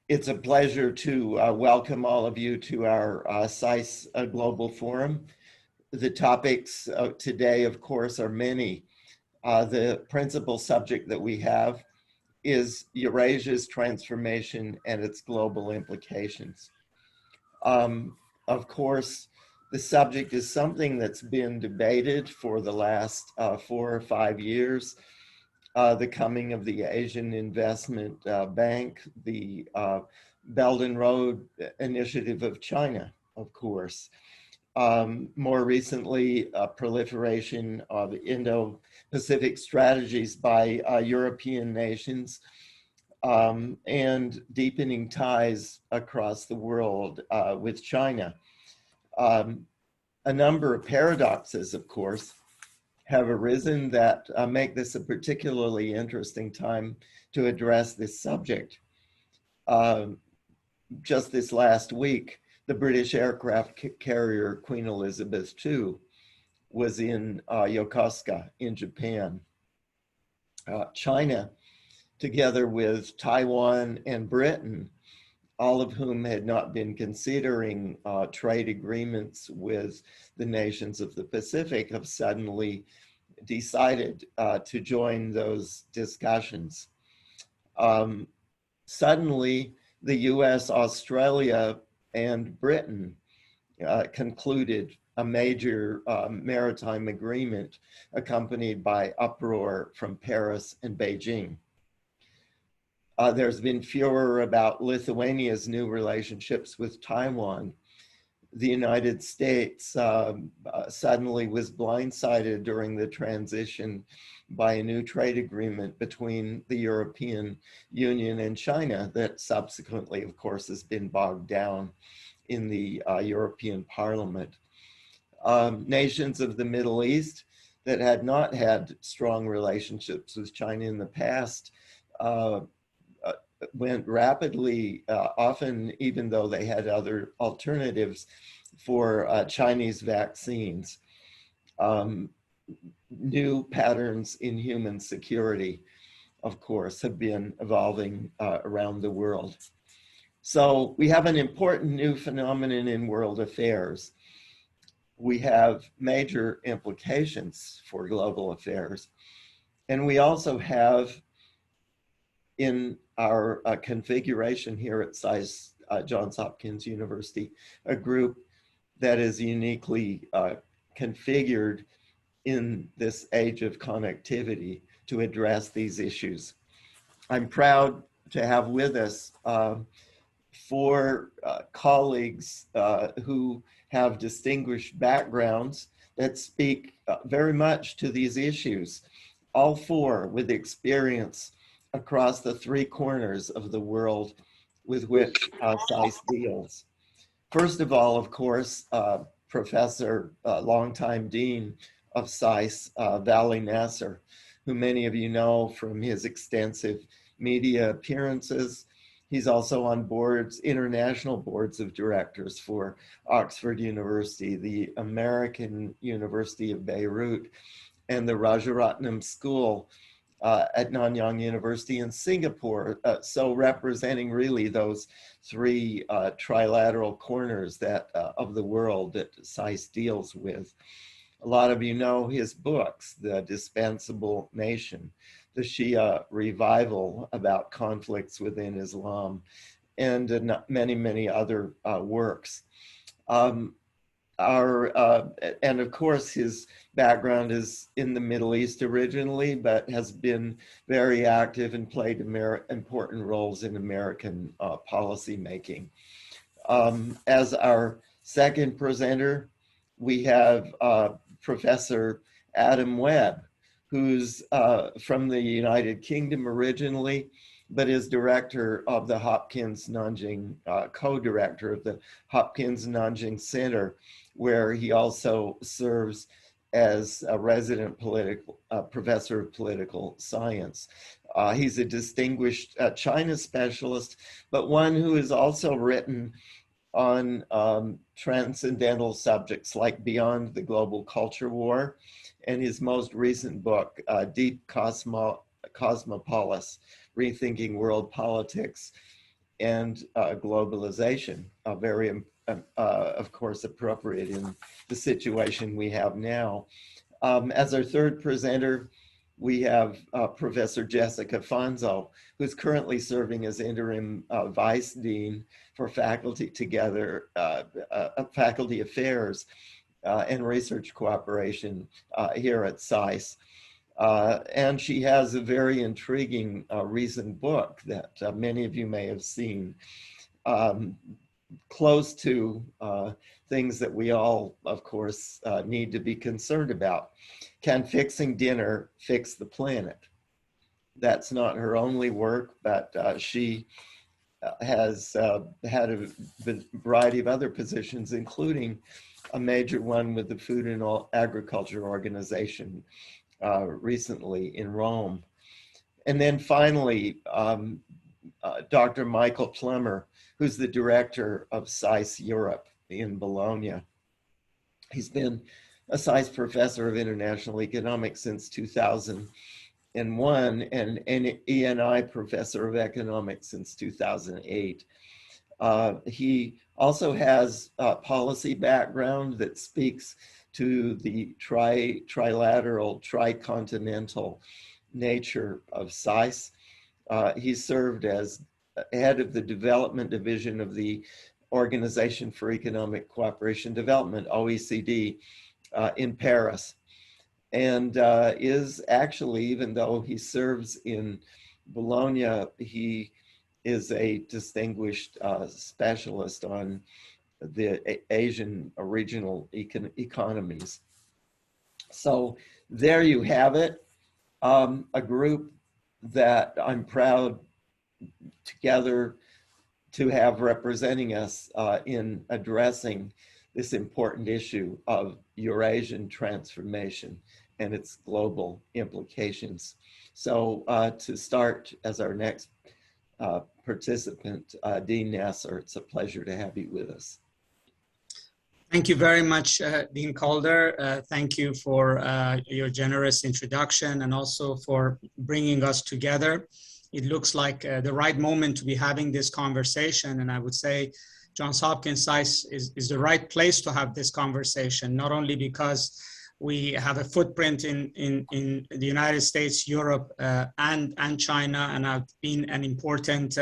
It's a pleasure to welcome all of you to our SAIS Global Forum. The topics today, of course, are many. The principal subject that we have is Eurasia's transformation and its global implications. Of course, the subject is something that's been debated for the last 4 or 5 years. The coming of the Asian Investment Bank, the Belt and Road Initiative of China, of course. More recently, proliferation of Indo-Pacific strategies by European nations and deepening ties across the world with China. A number of paradoxes, of course, have arisen that make this a particularly interesting time to address this subject. Just this last week, the British aircraft carrier Queen Elizabeth II was in Yokosuka in Japan. China, together with Taiwan and Britain, all of whom had not been considering trade agreements with the nations of the Pacific, have suddenly decided to join those discussions. Suddenly, the US, Australia, and Britain concluded a major maritime agreement accompanied by uproar from Paris and Beijing. There's been furor about Lithuania's new relationships with Taiwan. The United States suddenly was blindsided during the transition by a new trade agreement between the European Union and China that subsequently, of course, has been bogged down in the European Parliament. Nations of the Middle East that had not had strong relationships with China in the past went rapidly, often even though they had other alternatives for Chinese vaccines. New patterns in human security, of course, have been evolving around the world. So we have an important new phenomenon in world affairs. We have major implications for global affairs. And we also have in our configuration here at SAIS, Johns Hopkins University, a group that is uniquely configured in this age of connectivity to address these issues. I'm proud to have with us 4 colleagues who have distinguished backgrounds that speak very much to these issues, all 4 with experience across the 3 corners of the world with which SAIS deals. First of all, of course, Professor, longtime Dean of SAIS, Vali Nasr, who many of you know from his extensive media appearances. He's also on boards, international boards of directors for Oxford University, the American University of Beirut, and the Rajaratnam School at Nanyang University in Singapore, so representing really those 3 trilateral corners that of the world that SAIS deals with. A lot of you know his books, The Dispensable Nation, The Shia Revival about conflicts within Islam, and many, many other works. And of course, his background is in the Middle East originally, but has been very active and played important roles in American policy making. As our second presenter, we have Professor Adam Webb, who's from the United Kingdom originally, but is director of the Hopkins-Nanjing, co-director of the Hopkins-Nanjing Center, where he also serves as a resident professor of political science. He's a distinguished China specialist, but one who has also written on transcendental subjects like Beyond the Global Culture War, and his most recent book, Deep Cosmopolis, Rethinking World Politics, and globalization, very, of course, appropriate in the situation we have now. As our third presenter, we have Professor Jessica Fonzo, who's currently serving as interim vice dean for faculty faculty affairs and research cooperation here at SAIS. And she has a very intriguing recent book that many of you may have seen, close to things that we all, of course, need to be concerned about. Can fixing dinner fix the planet? That's not her only work, but she has had a variety of other positions, including a major one with the Food and Agriculture Organization recently in Rome. And then finally, Dr. Michael Plummer, who's the director of SAIS Europe in Bologna. He's been a SAIS professor of international economics since 2001 and an ENI professor of economics since 2008. He also has a policy background that speaks to the trilateral, tricontinental nature of SAIS. He served as head of the development division of the Organization for Economic Cooperation and Development, OECD, in Paris. And is actually, even though he serves in Bologna, he is a distinguished specialist on the Asian regional economies. So there you have it, a group that I'm proud together to have representing us in addressing this important issue of Eurasian transformation and its global implications. So to start as our next participant, Dean Nasr, it's a pleasure to have you with us. Thank you very much, Dean Calder. Thank you for your generous introduction and also for bringing us together. It looks like the right moment to be having this conversation, and I would say Johns Hopkins SAIS is the right place to have this conversation, not only because we have a footprint in the United States, Europe, and China, and have been an important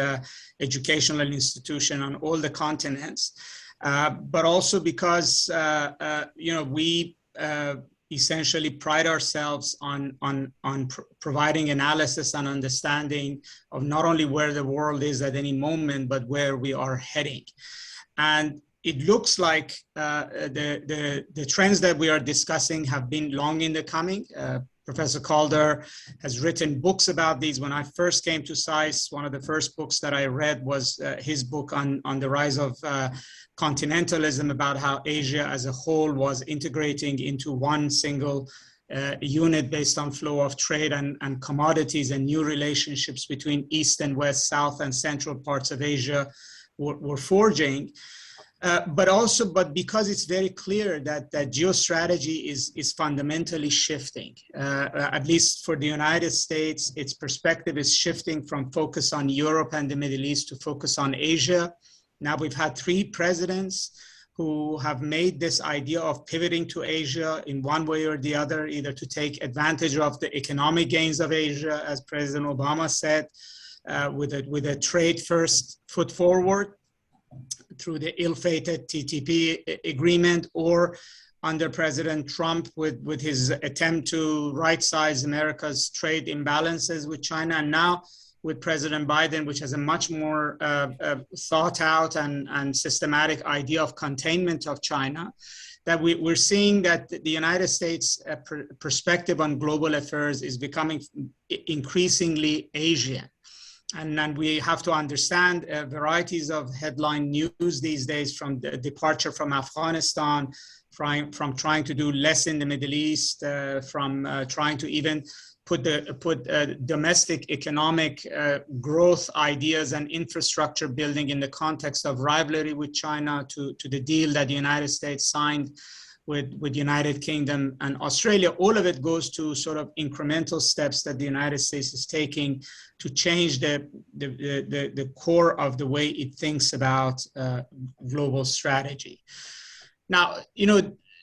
educational institution on all the continents, but also because we essentially pride ourselves on providing analysis and understanding of not only where the world is at any moment, but where we are heading. And it looks like the trends that we are discussing have been long in the coming. Professor Calder has written books about these. When I first came to SAIS, one of the first books that I read was his book on the rise of continentalism, about how Asia as a whole was integrating into one single unit based on flow of trade and commodities, and new relationships between East and West, South and Central parts of Asia were forging. But because it's very clear that geostrategy is fundamentally shifting, at least for the United States, its perspective is shifting from focus on Europe and the Middle East to focus on Asia. Now we've had 3 presidents who have made this idea of pivoting to Asia in one way or the other, either to take advantage of the economic gains of Asia, as President Obama said, with a trade-first foot forward, through the ill-fated TTP agreement, or under President Trump with his attempt to right-size America's trade imbalances with China, and now with President Biden, which has a much more thought out and systematic idea of containment of China, that we're seeing that the United States perspective on global affairs is becoming increasingly Asian. And then we have to understand varieties of headline news these days, from the departure from Afghanistan, from trying to do less in the Middle East, from trying to even put domestic economic growth ideas and infrastructure building in the context of rivalry with China, to the deal that the United States signed with United Kingdom and Australia. All of it goes to sort of incremental steps that the United States is taking to change the core of the way it thinks about global strategy. Now,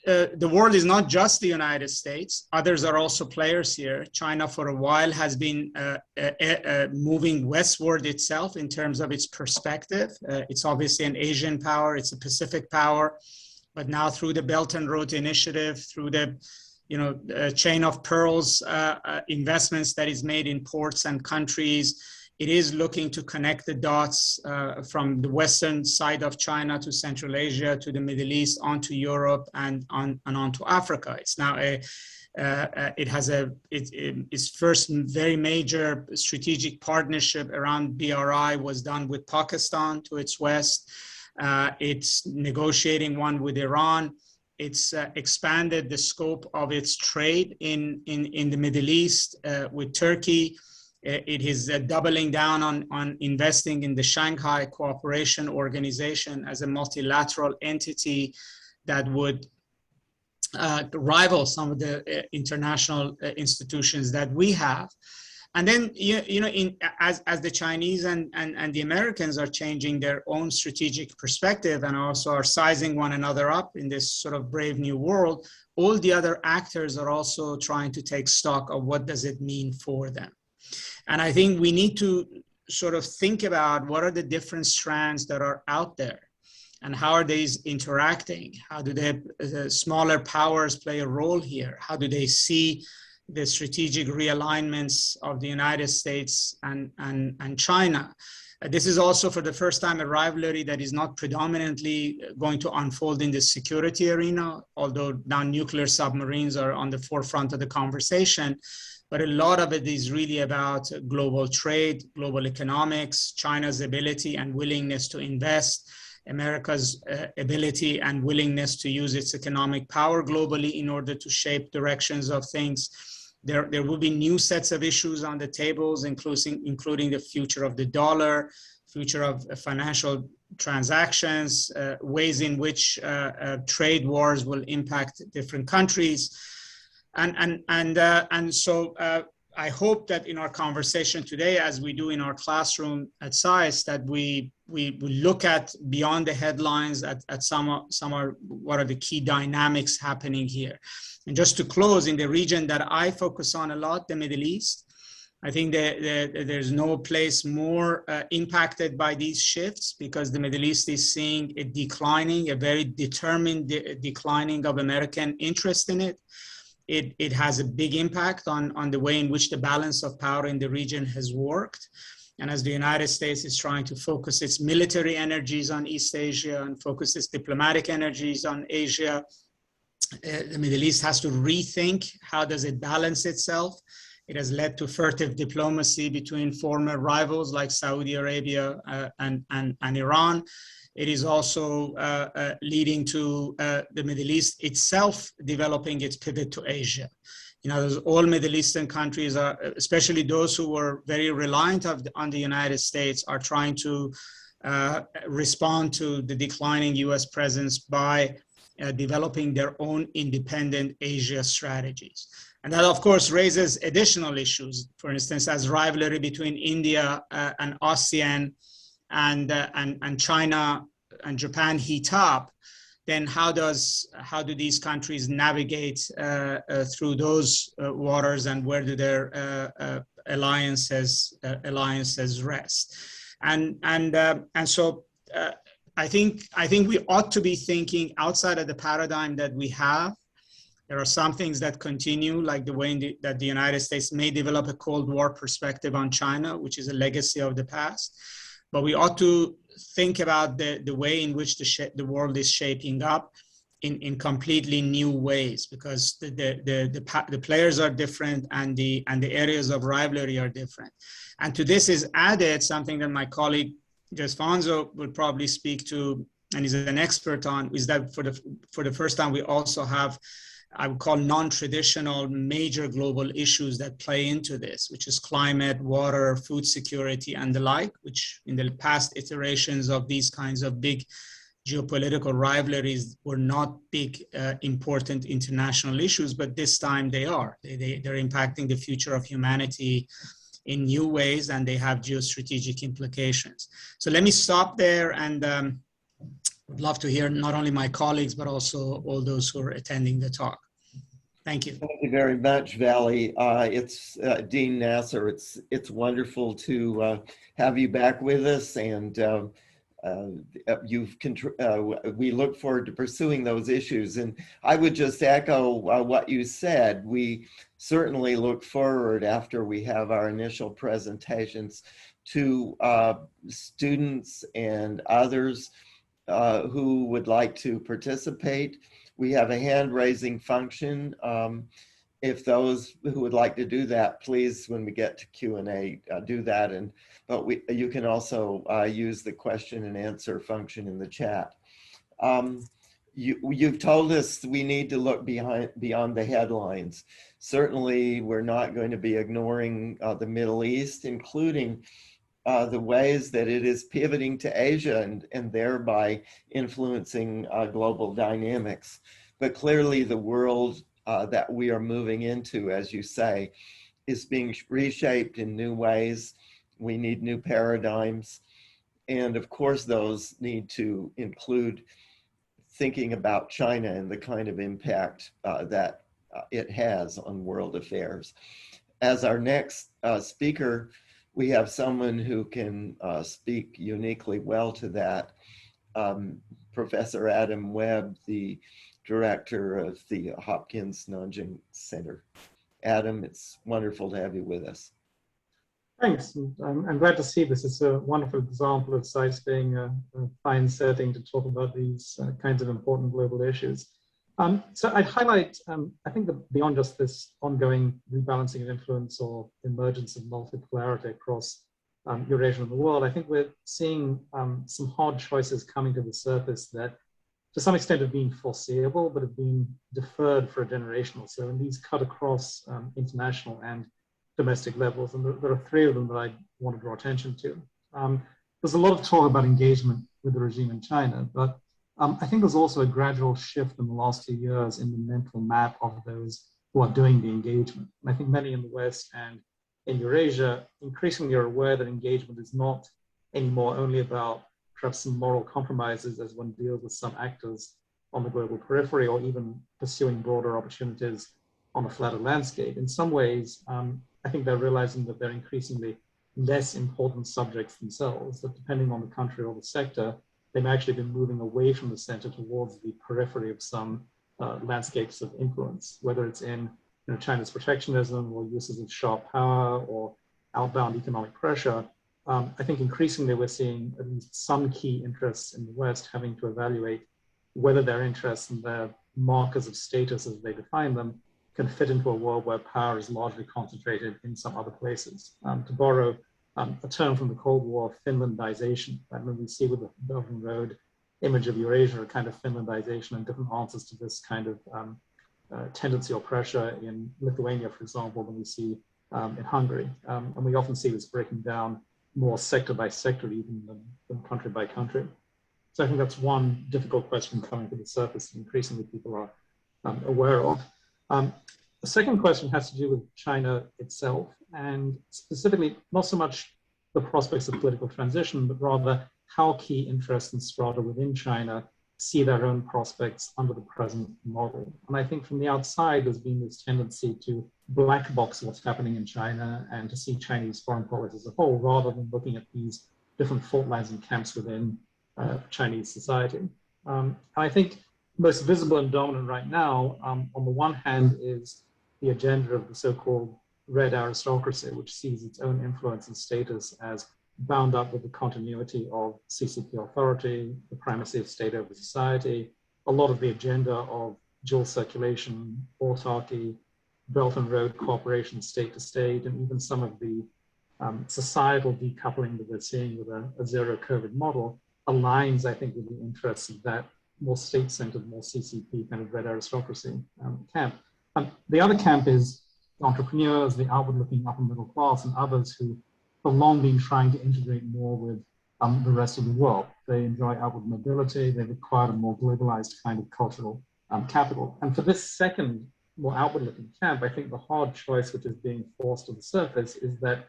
the world is not just the United States. Others are also players here. China for a while has been moving westward itself in terms of its perspective. It's obviously an Asian power, it's a Pacific power, but now through the Belt and Road Initiative, through the chain of pearls investments that is made in ports and countries, it is looking to connect the dots from the western side of China to Central Asia, to the Middle East, onto Europe, and onto Africa. It's now its first very major strategic partnership around BRI was done with Pakistan to its west. It's negotiating one with Iran. It's expanded the scope of its trade in the Middle East with Turkey. It is doubling down on investing in the Shanghai Cooperation Organization as a multilateral entity that would rival some of the international institutions that we have. And then, as the Chinese and the Americans are changing their own strategic perspective and also are sizing one another up in this sort of brave new world, all the other actors are also trying to take stock of what does it mean for them. And I think we need to sort of think about what are the different strands that are out there and how are these interacting? How do the smaller powers play a role here? How do they see the strategic realignments of the United States and China? This is also for the first time a rivalry that is not predominantly going to unfold in the security arena, although now nuclear submarines are on the forefront of the conversation. But a lot of it is really about global trade, global economics, China's ability and willingness to invest, America's ability and willingness to use its economic power globally in order to shape directions of things. There will be new sets of issues on the tables, including the future of the dollar, future of financial transactions, ways in which trade wars will impact different countries. And so I hope that in our conversation today, as we do in our classroom at SAIS, that we look at beyond the headlines at what are the key dynamics happening here. And just to close, in the region that I focus on a lot, the Middle East, I think that there's no place more impacted by these shifts, because the Middle East is seeing a very determined declining of American interest in it. It has a big impact on the way in which the balance of power in the region has worked. And as the United States is trying to focus its military energies on East Asia and focus its diplomatic energies on Asia, the Middle East has to rethink how does it balance itself. It has led to furtive diplomacy between former rivals like Saudi Arabia and Iran. It is also leading to the Middle East itself developing its pivot to Asia. All Middle Eastern countries, especially those who were very reliant on the United States, are trying to respond to the declining US presence by developing their own independent Asia strategies. And that, of course, raises additional issues. For instance, as rivalry between India and ASEAN and China and Japan heat up, then how do these countries navigate through those waters, and where do their alliances rest? And so I think we ought to be thinking outside of the paradigm that we have. There are some things that continue, like the way that the United States may develop a Cold War perspective on China, which is a legacy of the past. But we ought to think about the way in which the world is shaping up in completely new ways, because the players are different and the areas of rivalry are different. And to this is added something that my colleague Jess Fonzo would probably speak to, and is an expert on, is that for the first time we also have, I would call, non-traditional major global issues that play into this, which is climate, water, food security, and the like, which in the past iterations of these kinds of big geopolitical rivalries were not big, important international issues, but this time they are. They're impacting the future of humanity in new ways, and they have geostrategic implications. So let me stop there, and would love to hear not only my colleagues, but also all those who are attending the talk. Thank you. Thank you very much, Vali. It's Dean Nasr. It's wonderful to have you back with us, and we look forward to pursuing those issues. And I would just echo what you said. We certainly look forward, after we have our initial presentations, to students and others who would like to participate. We have a hand-raising function. If those who would like to do that, please, when we get to Q&A, do that. But you can also use the question and answer function in the chat. You've told us we need to look beyond the headlines. Certainly, we're not going to be ignoring the Middle East, including the ways that it is pivoting to Asia and thereby influencing global dynamics. But clearly the world that we are moving into, as you say, is being reshaped in new ways. We need new paradigms. And of course, those need to include thinking about China and the kind of impact that it has on world affairs. As our next speaker, we have someone who can speak uniquely well to that. Professor Adam Webb, the director of the Hopkins-Nanjing Center. Adam, it's wonderful to have you with us. Thanks. I'm glad to see this. It's a wonderful example of SAIS being a fine setting to talk about these kinds of important global issues. So I'd highlight, I think that beyond just this ongoing rebalancing of influence or emergence of multipolarity across Eurasia and the world, I think we're seeing some hard choices coming to the surface that to some extent have been foreseeable, but have been deferred for a generation or so. And these cut across international and domestic levels. And there are three of them that I want to draw attention to. There's a lot of talk about engagement with the regime in China, but I think there's also a gradual shift in the last few years in the mental map of those who are doing the engagement. And I think many in the West and in Eurasia increasingly are aware that engagement is not anymore only about perhaps some moral compromises as one deals with some actors on the global periphery, or even pursuing broader opportunities on a flatter landscape. In some ways, I think they're realizing that they're increasingly less important subjects themselves, that depending on the country or the sector, they may actually be moving away from the center towards the periphery of some landscapes of influence, whether it's in China's protectionism or uses of sharp power or outbound economic pressure. I think increasingly we're seeing at least some key interests in the West having to evaluate whether their interests and their markers of status as they define them can fit into a world where power is largely concentrated in some other places. To borrow a term from the Cold War, Finlandization. I mean, we see with the Belt and Road image of Eurasia, a kind of Finlandization and different answers to this kind of tendency or pressure in Lithuania, for example, than we see in Hungary. And we often see this breaking down more sector by sector, even than country by country. So I think that's one difficult question coming to the surface and increasingly people are aware of. The second question has to do with China itself, and specifically not so much the prospects of political transition, but rather how key interests and strata within China see their own prospects under the present model. And I think from the outside, there's been this tendency to black box what's happening in China and to see Chinese foreign policy as a whole, rather than looking at these different fault lines and camps within Chinese society. I think most visible and dominant right now, on the one hand, is the agenda of the so-called red aristocracy, which sees its own influence and status as bound up with the continuity of CCP authority, the primacy of state over society, a lot of the agenda of dual circulation, autarky, Belt and Road cooperation state to state, and even some of the societal decoupling that we're seeing with a zero COVID model aligns, I think, with the interests of that more state-centered, more CCP kind of red aristocracy camp. The other camp is entrepreneurs, the outward-looking upper middle class, and others who have long been trying to integrate more with the rest of the world. They enjoy outward mobility. They require a more globalized kind of cultural capital. And for this second, more outward-looking camp, I think the hard choice which is being forced to the surface is that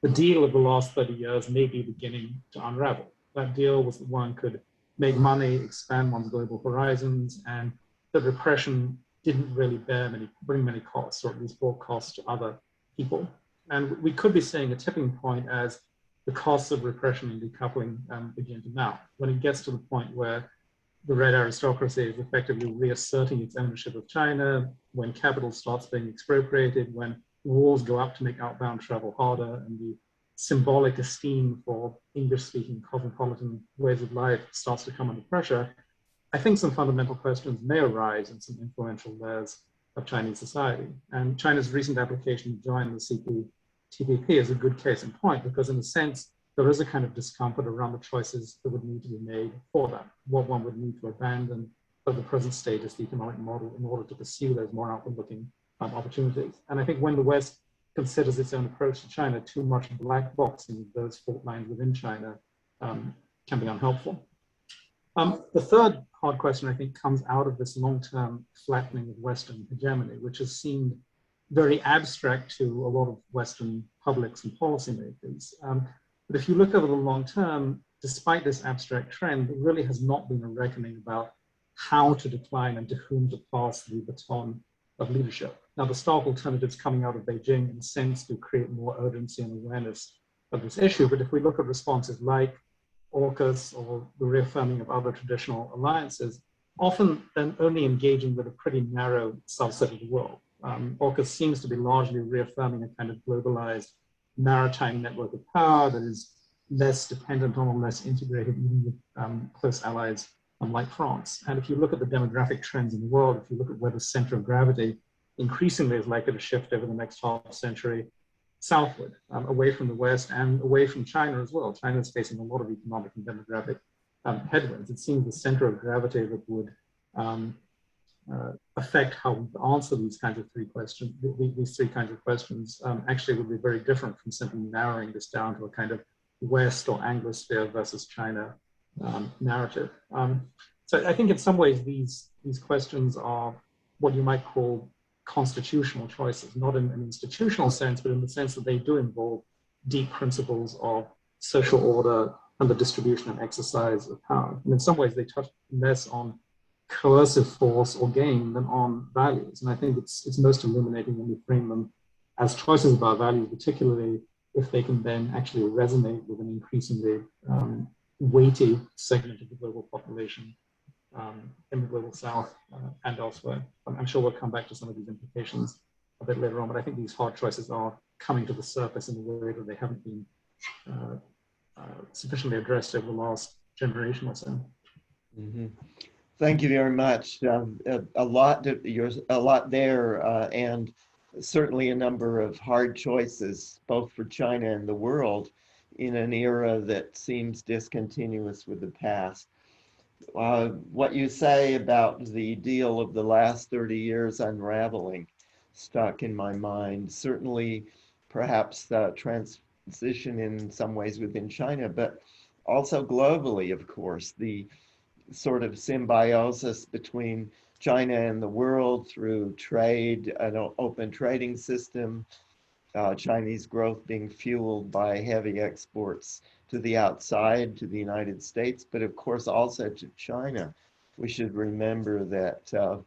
the deal of the last 30 years may be beginning to unravel. That deal was that one could make money, expand one's global horizons, and that repression didn't really bring many costs, or at least brought costs to other people. And we could be seeing a tipping point as the costs of repression and decoupling begin to mount. When it gets to the point where the red aristocracy is effectively reasserting its ownership of China, when capital starts being expropriated, when wars go up to make outbound travel harder, and the symbolic esteem for English-speaking cosmopolitan ways of life starts to come under pressure, I think some fundamental questions may arise in some influential layers of Chinese society. And China's recent application to join the CPTPP is a good case in point, because in a sense, there is a kind of discomfort around the choices that would need to be made for that, what one would need to abandon of the present status, the economic model, in order to pursue those more outward-looking opportunities. And I think when the West considers its own approach to China, too much black boxing those fault lines within China can be unhelpful. The third hard question, I think, comes out of this long-term flattening of Western hegemony, which has seemed very abstract to a lot of Western publics and policymakers. But if you look over the long term, despite this abstract trend, there really has not been a reckoning about how to decline and to whom to pass the baton of leadership. Now, the stark alternatives coming out of Beijing, in a sense, do create more urgency and awareness of this issue. But if we look at responses like AUKUS or the reaffirming of other traditional alliances, often then only engaging with a pretty narrow subset of the world. AUKUS seems to be largely reaffirming a kind of globalized maritime network of power that is less dependent on or less integrated even with close allies like France. And if you look at the demographic trends in the world, if you look at where the center of gravity increasingly is likely to shift over the next half century southward, away from the West and away from China as well. China is facing a lot of economic and demographic headwinds. It seems the center of gravity that would affect how we answer these kinds of these three kinds of questions actually would be very different from simply narrowing this down to a kind of West or Anglosphere versus China narrative. So I think in some ways these questions are what you might call constitutional choices, not in an institutional sense, but in the sense that they do involve deep principles of social order and the distribution and exercise of power. And in some ways they touch less on coercive force or gain than on values. And I think it's most illuminating when we frame them as choices about values, particularly if they can then actually resonate with an increasingly weighty segment of the global population in the global south and elsewhere. I'm sure we'll come back to some of these implications a bit later on, but I think these hard choices are coming to the surface in a way that they haven't been sufficiently addressed over the last generation or so. Mm-hmm. Thank you very much. A lot there, and certainly a number of hard choices, both for China and the world, in an era that seems discontinuous with the past. What you say about the deal of the last 30 years unraveling stuck in my mind. Certainly, perhaps the transition in some ways within China, but also globally, of course, the sort of symbiosis between China and the world through trade, an open trading system, Chinese growth being fueled by heavy exports to the outside, to the United States, but of course also to China. We should remember that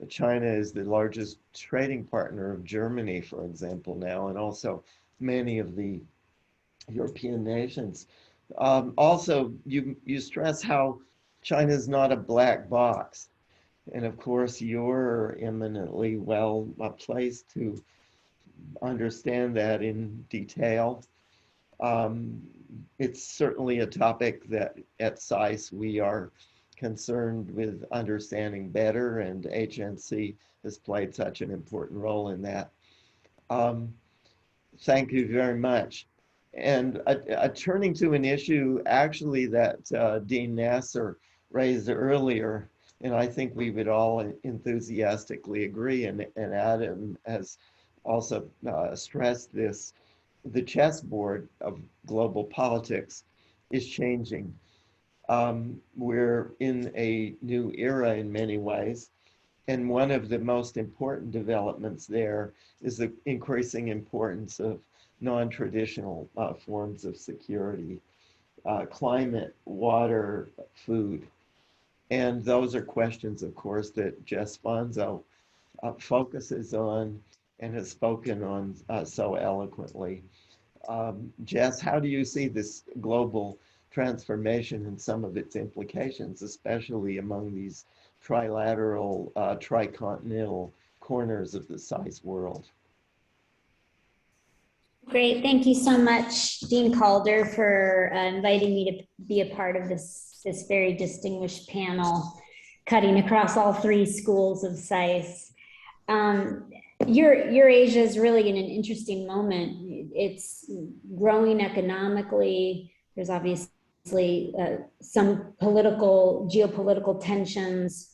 China is the largest trading partner of Germany, for example, now, and also many of the European nations. Also, you stress how China is not a black box. And of course, you're eminently well placed to understand that in detail. It's certainly a topic that at SAIS we are concerned with understanding better, and HNC has played such an important role in that. Thank you very much. And turning to an issue actually that Dean Nasr raised earlier, and I think we would all enthusiastically agree, and Adam has also stressed this, the chessboard of global politics, is changing. We're in a new era in many ways. And one of the most important developments there is the increasing importance of non-traditional forms of security, climate, water, food. And those are questions, of course, that Jess Fonzo focuses on and has spoken on so eloquently. Jess, how do you see this global transformation and some of its implications, especially among these trilateral, tricontinental corners of the SAIS world? Great, thank you so much, Dean Calder, for inviting me to be a part of this very distinguished panel, cutting across all three schools of SAIS. Eurasia is really in an interesting moment. It's growing economically. There's obviously some geopolitical tensions,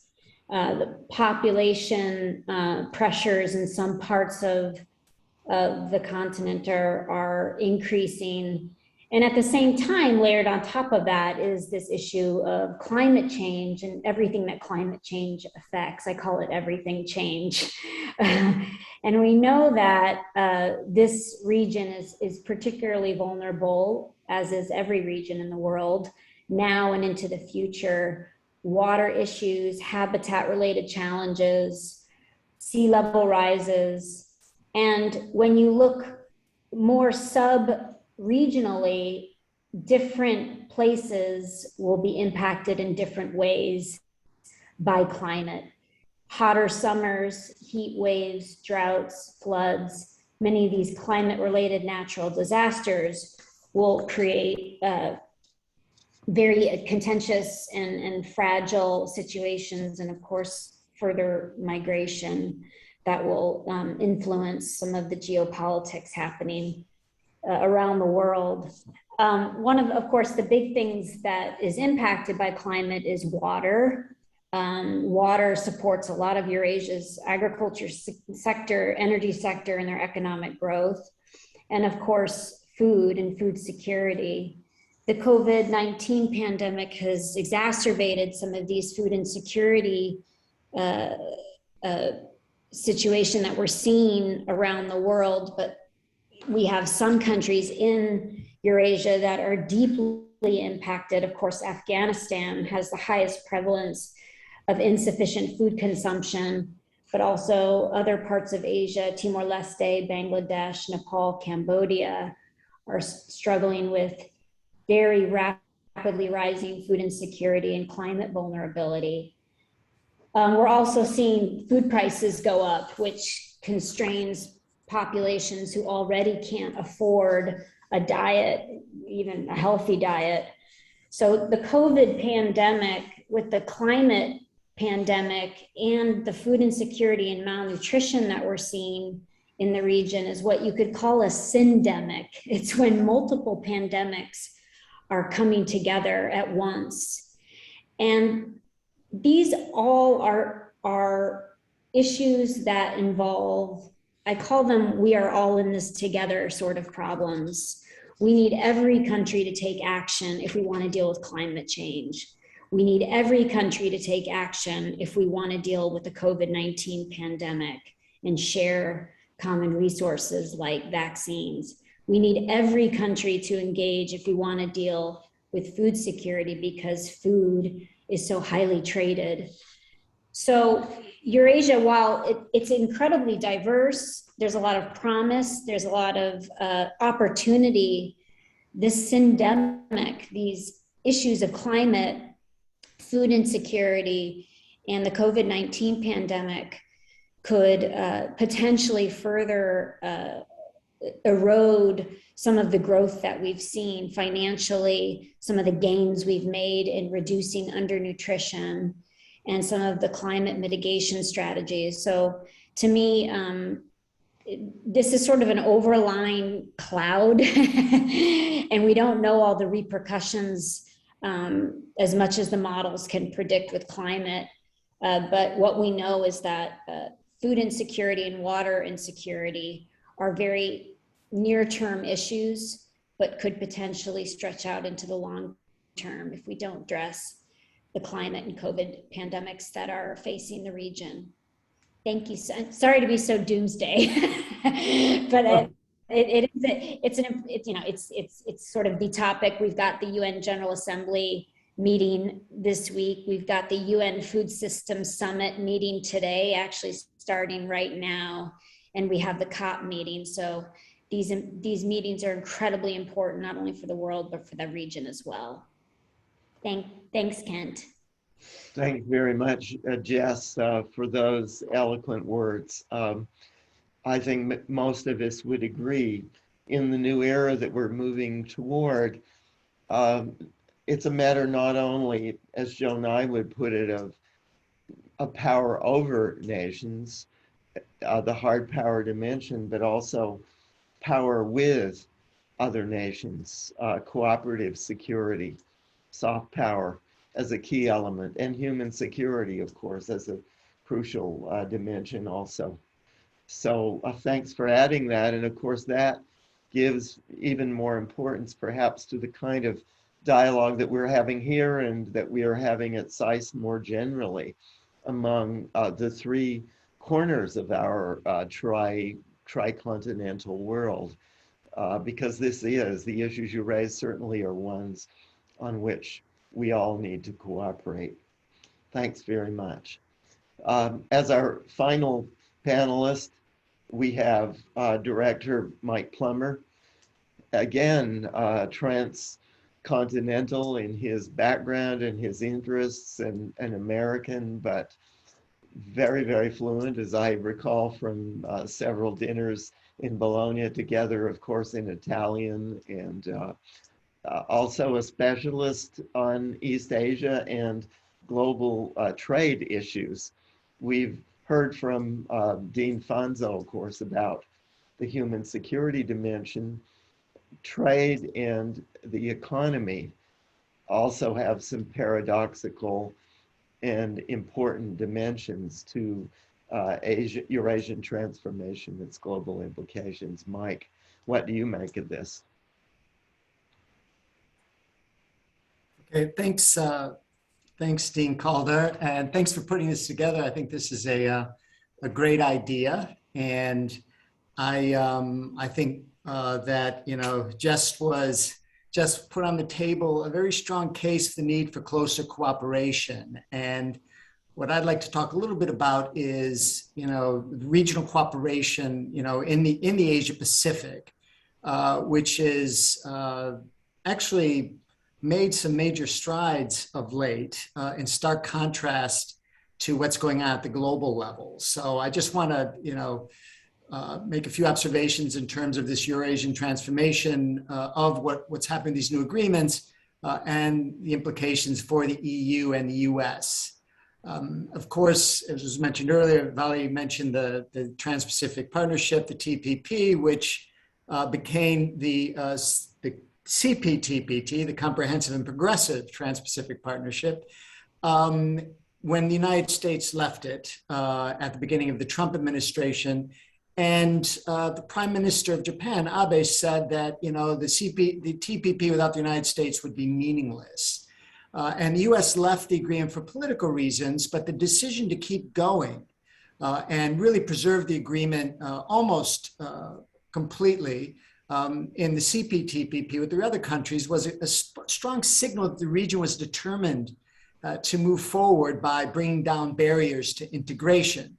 the population pressures in some parts of the continent are increasing. And at the same time, layered on top of that is this issue of climate change and everything that climate change affects. I call it everything change. And we know that this region is particularly vulnerable, as is every region in the world, now and into the future. Water issues, habitat-related challenges, sea level rises. And when you look more sub-regionally, different places will be impacted in different ways by climate. Hotter summers, heat waves, droughts, floods, many of these climate-related natural disasters will create very contentious and fragile situations, and of course, further migration that will influence some of the geopolitics happening around the world. One of course, the big things that is impacted by climate is water. Water supports a lot of Eurasia's agriculture sector, energy sector, and their economic growth. And of course, food and food security. The COVID-19 pandemic has exacerbated some of these food insecurity situation that we're seeing around the world, but we have some countries in Eurasia that are deeply impacted. Of course, Afghanistan has the highest prevalence of insufficient food consumption, but also other parts of Asia, Timor-Leste, Bangladesh, Nepal, Cambodia are struggling with very rapidly rising food insecurity and climate vulnerability. We're also seeing food prices go up, which constrains populations who already can't afford a diet, even a healthy diet. So the COVID pandemic with the climate pandemic and the food insecurity and malnutrition that we're seeing in the region is what you could call a syndemic. It's when multiple pandemics are coming together at once. And these all are issues that involve, I call them, we are all in this together sort of problems. We need every country to take action if we want to deal with climate change. We need every country to take action if we want to deal with the COVID-19 pandemic and share common resources like vaccines. We need every country to engage if we want to deal with food security, because food is so highly traded. So Eurasia, while it's incredibly diverse, there's a lot of promise, there's a lot of opportunity. This syndemic, these issues of climate, food insecurity, and the COVID-19 pandemic could potentially further erode some of the growth that we've seen financially, some of the gains we've made in reducing undernutrition, and some of the climate mitigation strategies. So to me, this is sort of an overlying cloud and we don't know all the repercussions as much as the models can predict with climate. But what we know is that food insecurity and water insecurity are very near-term issues but could potentially stretch out into the long term if we don't address the climate and COVID pandemics that are facing the region. Thank you. Sorry to be so doomsday, but it's sort of the topic. We've got the UN General Assembly meeting this week. We've got the UN Food Systems Summit meeting today, actually starting right now, and we have the COP meeting. So these meetings are incredibly important, not only for the world, but for the region as well. Thanks, Kent. Thanks very much, Jess, for those eloquent words. I think most of us would agree in the new era that we're moving toward. It's a matter not only, as Joe and I would put it, of a power over nations, the hard power dimension, but also power with other nations, cooperative security, soft power as a key element, and human security, of course, as a crucial dimension also. So thanks for adding that. And of course, that gives even more importance perhaps to the kind of dialogue that we're having here and that we are having at SAIS more generally among the three corners of our tricontinental world, because this is, the issues you raise certainly are ones on which we all need to cooperate. Thanks very much. As our final panelist, we have Director Mike Plummer, again, transcontinental in his background and his interests, and an American, but very, very fluent, as I recall from several dinners in Bologna together, of course, in Italian, and also a specialist on East Asia and global trade issues. We've heard from Dean Fonzo, of course, about the human security dimension. Trade and the economy also have some paradoxical and important dimensions to Eurasian transformation, its global implications. Mike, what do you make of this? Okay, thanks, Dean Calder, and thanks for putting this together. I think this is a great idea, and I think that Jess put on the table a very strong case for the need for closer cooperation. And what I'd like to talk a little bit about is regional cooperation in the Asia Pacific, which is actually made some major strides of late in stark contrast to what's going on at the global level. So I just want to, make a few observations in terms of this Eurasian transformation of what's happening in these new agreements and the implications for the EU and the US. Of course, as was mentioned earlier, Vali mentioned the Trans-Pacific Partnership, the TPP, which became the CPTPP, the Comprehensive and Progressive Trans-Pacific Partnership, when the United States left it at the beginning of the Trump administration. And the Prime Minister of Japan, Abe, said that the TPP without the United States would be meaningless. And the US left the agreement for political reasons, but the decision to keep going and really preserve the agreement almost completely in the CPTPP with the other countries was a strong signal that the region was determined to move forward by bringing down barriers to integration.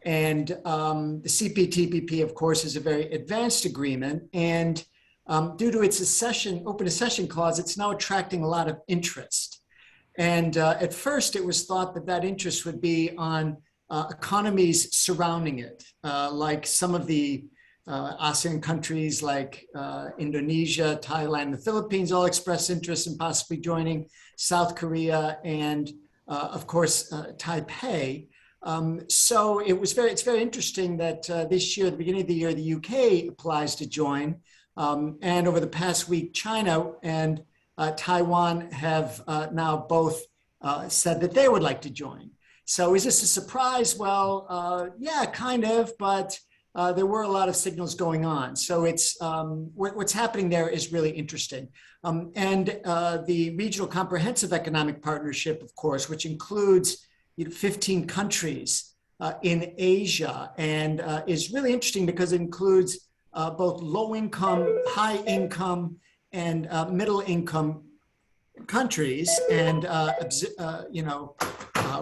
And the CPTPP, of course, is a very advanced agreement. And due to its open accession clause, it's now attracting a lot of interest. And at first, it was thought that that interest would be on economies surrounding it, like some of the ASEAN countries like Indonesia, Thailand, the Philippines all expressed interest in possibly joining, South Korea, and of course, Taipei. So it's very interesting that this year, at the beginning of the year, the UK applies to join. And over the past week, China and Taiwan have now both said that they would like to join. So is this a surprise? Well, yeah, kind of, but there were a lot of signals going on. So it's what's happening there is really interesting. The Regional Comprehensive Economic Partnership, of course, which includes 15 countries in Asia, and is really interesting because it includes both low income, high income, and middle income countries, and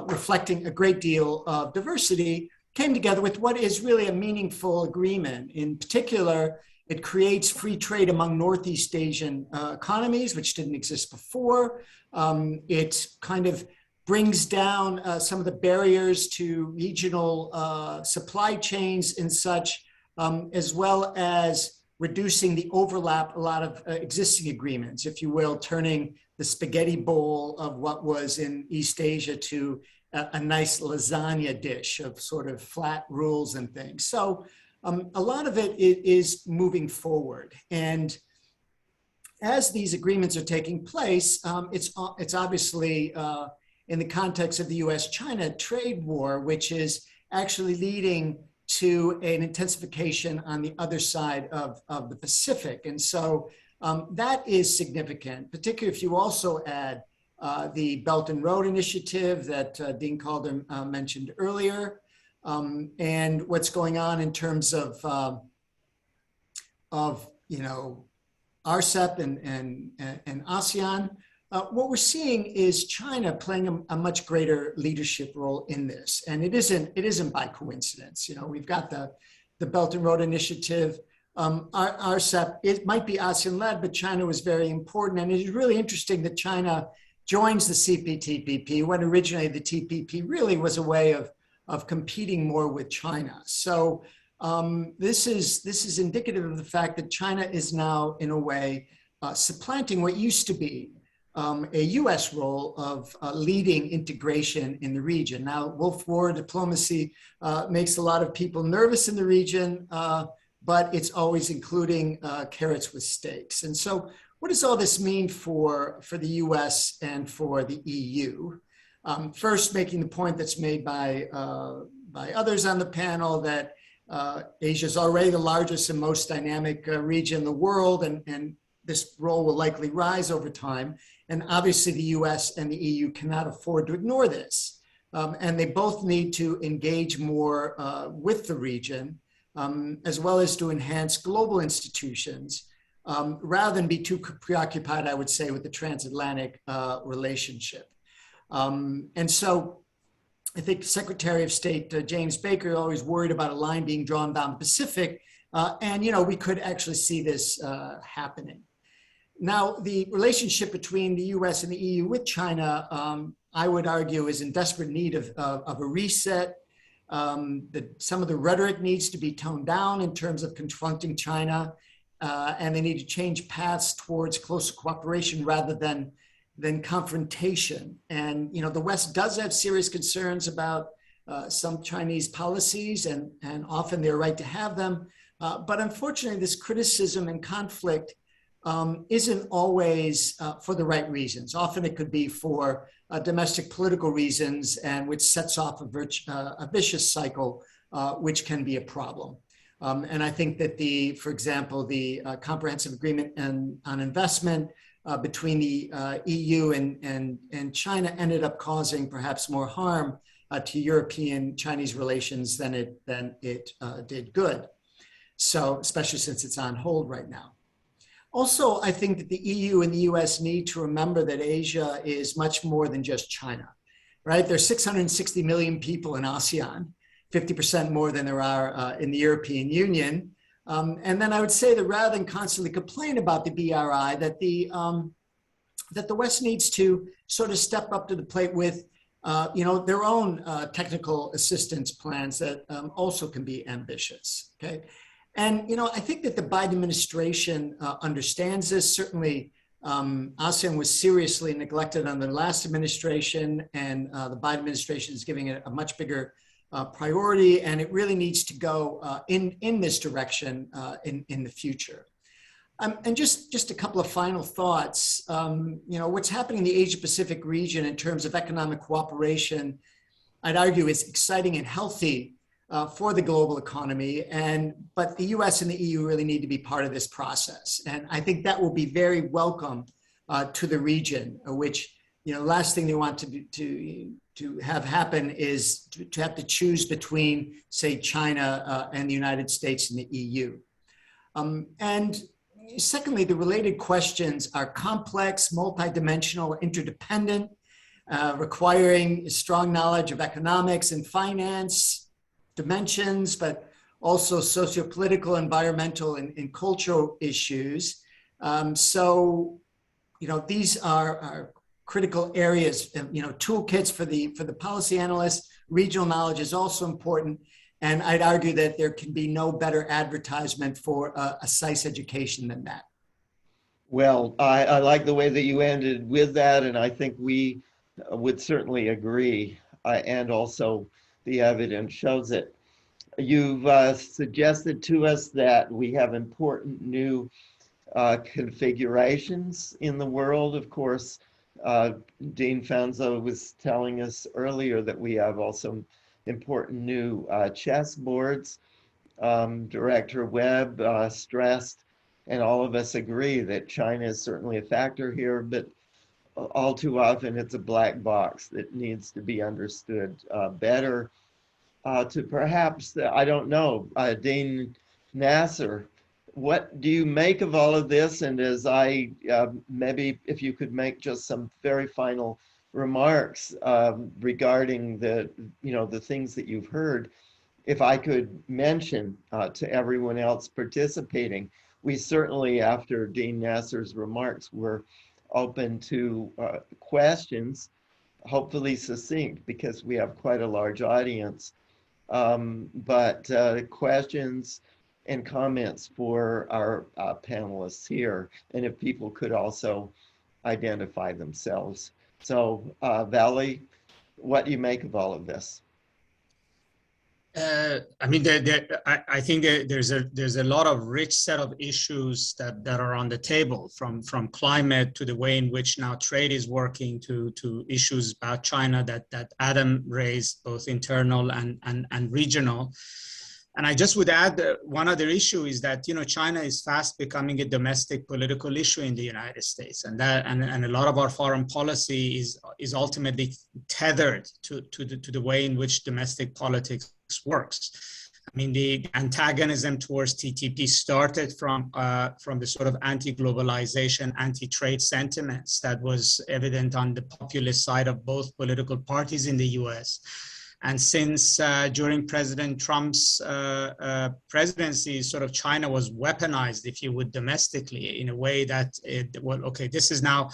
reflecting a great deal of diversity, came together with what is really a meaningful agreement. In particular, it creates free trade among Northeast Asian economies, which didn't exist before. It kind of brings down some of the barriers to regional supply chains and such, as well as reducing the overlap, a lot of existing agreements, if you will, turning the spaghetti bowl of what was in East Asia to a nice lasagna dish of sort of flat rules and things. So a lot of it is moving forward. And as these agreements are taking place, it's obviously in the context of the US-China trade war, which is actually leading to an intensification on the other side of the Pacific. And so that is significant, particularly if you also add the Belt and Road Initiative that Dean Calder mentioned earlier, and what's going on in terms of RCEP and ASEAN. What we're seeing is China playing a much greater leadership role in this, and it isn't by coincidence. We've got the Belt and Road Initiative. RCEP, it might be ASEAN-led, but China was very important, and it is really interesting that China joins the CPTPP when originally the TPP really was a way of competing more with China. So this is indicative of the fact that China is now, in a way, supplanting what used to be a US role of leading integration in the region. Now, Wolf War diplomacy makes a lot of people nervous in the region, but it's always including carrots with stakes. And so what does all this mean for the US and for the EU? First, making the point that's made by others on the panel that Asia is already the largest and most dynamic region in the world, and this role will likely rise over time. And obviously the US and the EU cannot afford to ignore this. And they both need to engage more with the region, as well as to enhance global institutions, rather than be too preoccupied, I would say, with the transatlantic relationship. And so I think Secretary of State James Baker always worried about a line being drawn down the Pacific. And we could actually see this happening. Now, the relationship between the US and the EU with China, I would argue, is in desperate need of a reset. Some of the rhetoric needs to be toned down in terms of confronting China, and they need to change paths towards closer cooperation rather than confrontation. And the West does have serious concerns about some Chinese policies, and often they're right to have them. But unfortunately, this criticism and conflict isn't always for the right reasons. Often it could be for domestic political reasons, and which sets off a vicious cycle, which can be a problem. And I think that for example, the comprehensive agreement on investment between the EU and China ended up causing perhaps more harm to European-Chinese relations than it did good. So, especially since it's on hold right now. Also, I think that the EU and the US need to remember that Asia is much more than just China, right? There's 660 million people in ASEAN, 50% more than there are in the European Union. And then I would say that rather than constantly complain about the BRI, that the West needs to sort of step up to the plate with their own technical assistance plans that also can be ambitious, okay? And, I think that the Biden administration understands this. Certainly, ASEAN was seriously neglected under the last administration, and the Biden administration is giving it a much bigger priority, and it really needs to go in this direction in the future. And just a couple of final thoughts. What's happening in the Asia-Pacific region in terms of economic cooperation, I'd argue is exciting and healthy for the global economy. But the US and the EU really need to be part of this process. And I think that will be very welcome to the region, which, last thing they want to have happen is to have to choose between, say, China and the United States and the EU. And secondly, the related questions are complex, multidimensional, interdependent, requiring strong knowledge of economics and finance dimensions, but also sociopolitical, environmental, and cultural issues. So, these are critical areas. Toolkits for the policy analysts. Regional knowledge is also important. And I'd argue that there can be no better advertisement for a SAIS education than that. Well, I like the way that you ended with that, and I think we would certainly agree. And also the evidence shows it. You've suggested to us that we have important new configurations in the world. Of course, Dean Fanzo was telling us earlier that we have also important new chess boards. Director Webb stressed, and all of us agree, that China is certainly a factor here, but all too often it's a black box that needs to be understood better. To perhaps, I don't know, Dean Nasr, what do you make of all of this? And as maybe if you could make just some very final remarks regarding the things that you've heard, if I could mention to everyone else participating, we certainly, after Dean Nasr's remarks, were open to questions, hopefully succinct, because we have quite a large audience. But questions and comments for our panelists here, and if people could also identify themselves. So, Vali, what do you make of all of this? I mean, I think there's a lot of rich set of issues that are on the table, from climate to the way in which now trade is working, to issues about China that Adam raised, both internal and regional. And I just would add that one other issue is that, China is fast becoming a domestic political issue in the United States. And a lot of our foreign policy is ultimately tethered to the way in which domestic politics works. I mean, the antagonism towards TTP started from the sort of anti-globalization, anti-trade sentiments that was evident on the populist side of both political parties in the US. And since during President Trump's presidency, sort of China was weaponized, if you would, domestically, in a way that, this is now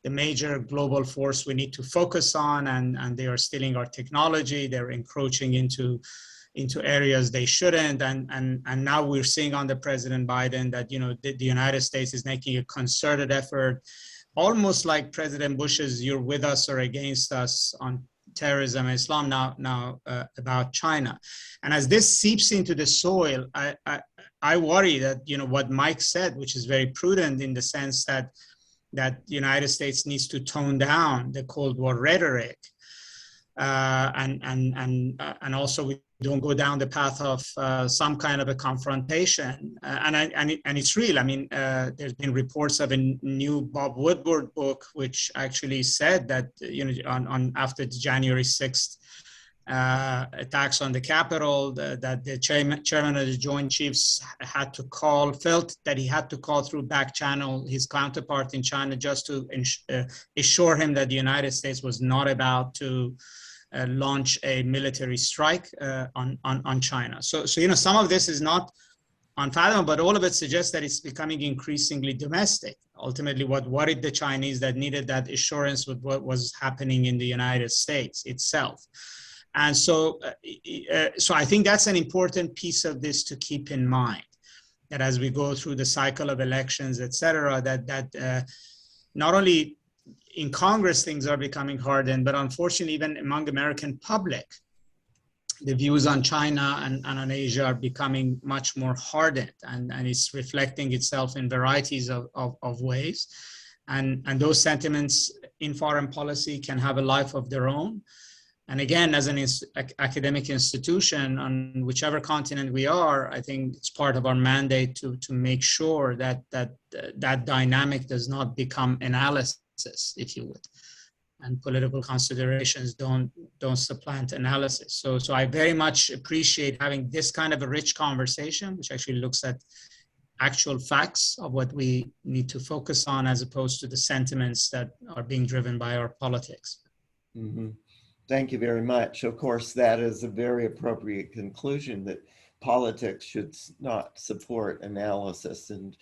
the major global force we need to focus on, and they are stealing our technology, they're encroaching into areas they shouldn't, and now we're seeing under President Biden that, the United States is making a concerted effort, almost like President Bush's "you're with us or against us" on terrorism and Islam, now about China. And as this seeps into the soil, I worry that, what Mike said, which is very prudent in the sense that the United States needs to tone down the Cold War rhetoric, and also we don't go down the path of some kind of a confrontation. And it's real. I mean, there's been reports of a new Bob Woodward book, which actually said that, on after the January 6th attacks on the Capitol, that the chairman of the Joint Chiefs felt that he had to call through back channel his counterpart in China just to assure him that the United States was not about to launch a military strike on China. So some of this is not unfathomable, but all of it suggests that it's becoming increasingly domestic. Ultimately, what worried the Chinese that needed that assurance with what was happening in the United States itself. And so I think that's an important piece of this to keep in mind, that as we go through the cycle of elections, et cetera, that not only in Congress things are becoming hardened, but unfortunately even among American public, the views on China and on Asia are becoming much more hardened, and it's reflecting itself in varieties of ways. And those sentiments in foreign policy can have a life of their own. And again, as an academic institution on whichever continent we are, I think it's part of our mandate to make sure that that dynamic does not become analysis, if you would, and political considerations don't supplant analysis. So I very much appreciate having this kind of a rich conversation, which actually looks at actual facts of what we need to focus on, as opposed to the sentiments that are being driven by our politics. Mm-hmm. Thank you very much. Of course, that is a very appropriate conclusion, that politics should not support analysis. And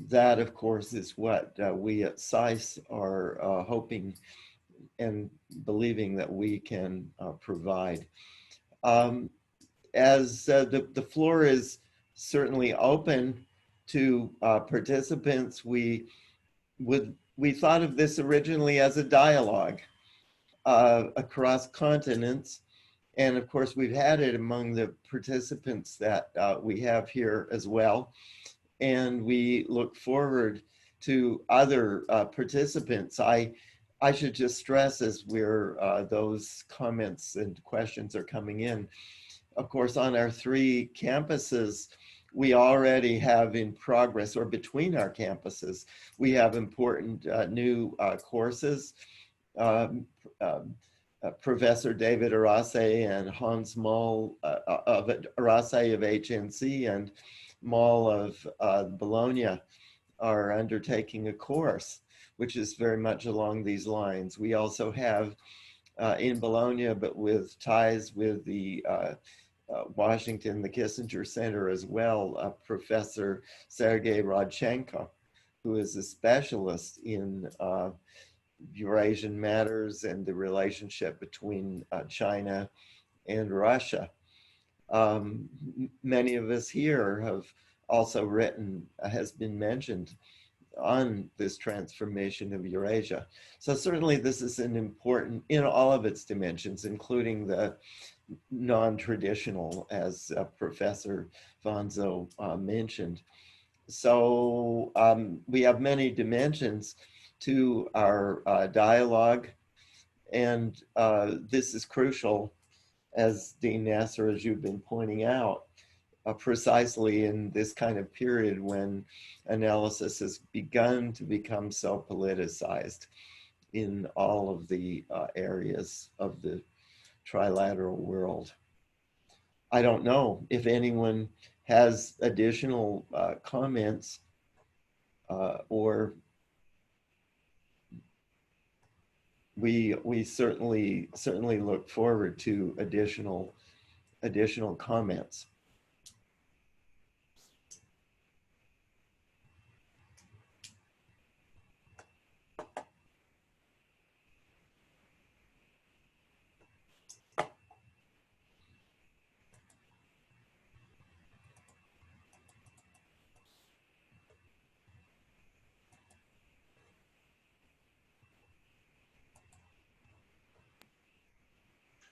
that, of course, is what we at SAIS are hoping and believing that we can provide. As the floor is certainly open to participants, we thought of this originally as a dialogue across continents. And of course, we've had it among the participants that we have here as well. And we look forward to other participants. I should just stress, as those comments and questions are coming in, of course, on our 3 campuses, we already have in progress, or between our campuses, we have important new courses. Professor David Arase and Hans Moll of Arase of HNC and Moll of Bologna are undertaking a course, which is very much along these lines. We also have in Bologna, but with ties with the Washington, the Kissinger Center as well, Professor Sergei Rodchenko, who is a specialist in Eurasian matters and the relationship between China and Russia. Many of us here have also written, has been mentioned, on this transformation of Eurasia. So certainly this is an important, in all of its dimensions, including the non-traditional, as Professor Fonzo mentioned. So we have many dimensions to our dialogue, and this is crucial, as Dean Nasr, as you've been pointing out, precisely in this kind of period when analysis has begun to become so politicized in all of the areas of the trilateral world. I don't know if anyone has additional comments or we certainly look forward to additional comments.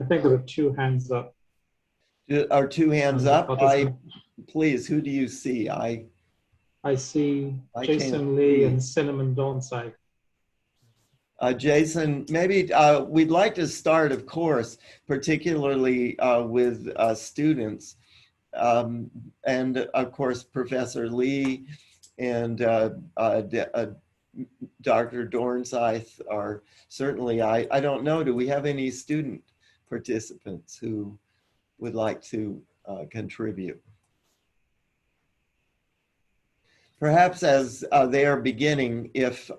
I think there are 2 hands up. Are 2 hands up? Please, who do you see? I see Jason Lee and Cinnamon Dawnside. Jason, maybe we'd like to start, of course, particularly with students. And of course, Professor Lee and Dr. Dornsythe are certainly, I don't know, do we have any student participants who would like to contribute? Perhaps as they are beginning, if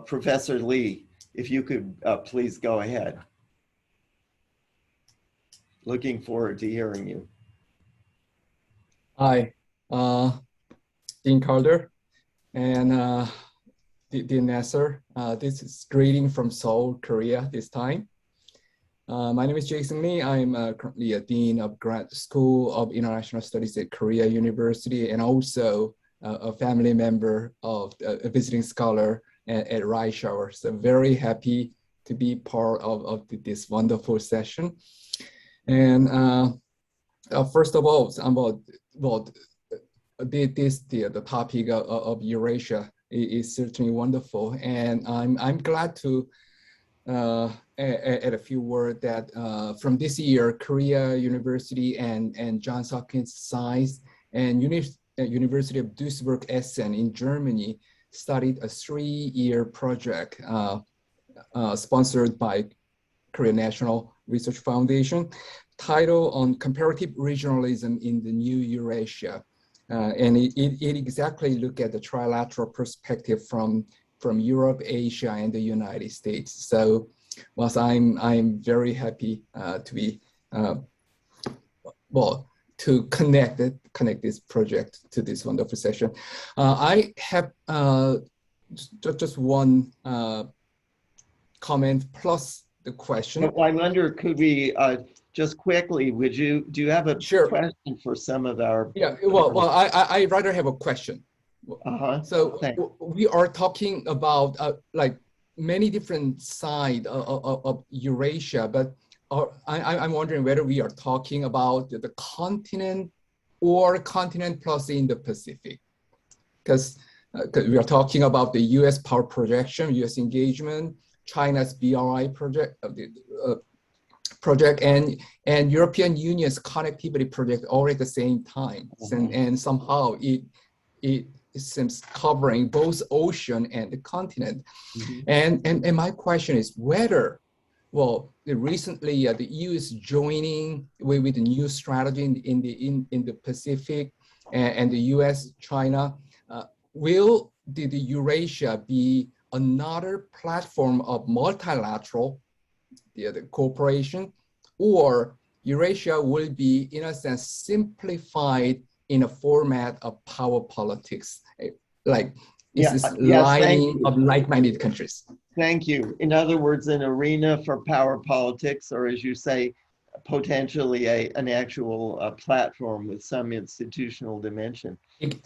Professor Lee, if you could please go ahead. Looking forward to hearing you. Hi, Dean Calder and Dean Nasr. This is greeting from Seoul, Korea this time. My name is Jason Lee. I'm currently a Dean of Grad School of International Studies at Korea University, and also a family member of a visiting scholar at Reischauer. So very happy to be part of this wonderful session. And first of all, the topic of Eurasia is certainly wonderful, and I'm glad to add a few words that from this year, Korea University and Johns Hopkins SAIS and University of Duisburg-Essen in Germany started a 3-year project sponsored by Korea National Research Foundation, titled on comparative regionalism in the new Eurasia. And it exactly look at the trilateral perspective from Europe, Asia, and the United States. So, whilst I'm very happy to be to connect this project to this wonderful session. I have just one comment plus the question. Well, I wonder, could we just quickly, do you have a question for some of our? Yeah, well, I rather have a question. So we are talking about like many different sides of Eurasia, but I'm wondering whether we are talking about the continent or continent plus in the Pacific, because we are talking about the U.S. power projection, U.S. engagement, China's BRI project, and European Union's connectivity project all at the same time, and somehow it seems covering both ocean and the continent. And my question is whether, well, recently the EU is joining with the new strategy in the Pacific, and the US, China. Will the Eurasia be another platform of multilateral cooperation, or Eurasia will be, in a sense, simplified in a format of power politics, like lining of like-minded countries? Thank you. In other words, an arena for power politics, or as you say, potentially an actual platform with some institutional dimension.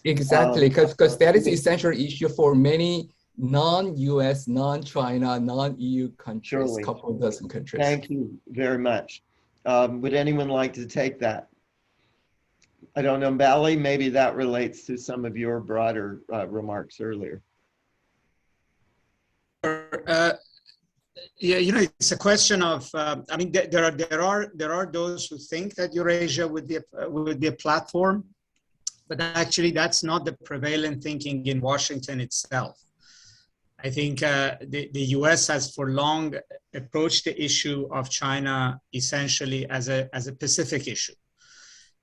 Exactly, because that is an essential issue for many non-US, non-China, non-EU countries, a couple of dozen countries. Thank you very much. Would anyone like to take that? I don't know, Vali, maybe that relates to some of your broader remarks earlier. Yeah, you know, it's a question of. I mean, there are those who think that Eurasia would be a platform, but actually that's not the prevalent thinking in Washington itself. I think the U.S. has for long approached the issue of China essentially as a Pacific issue.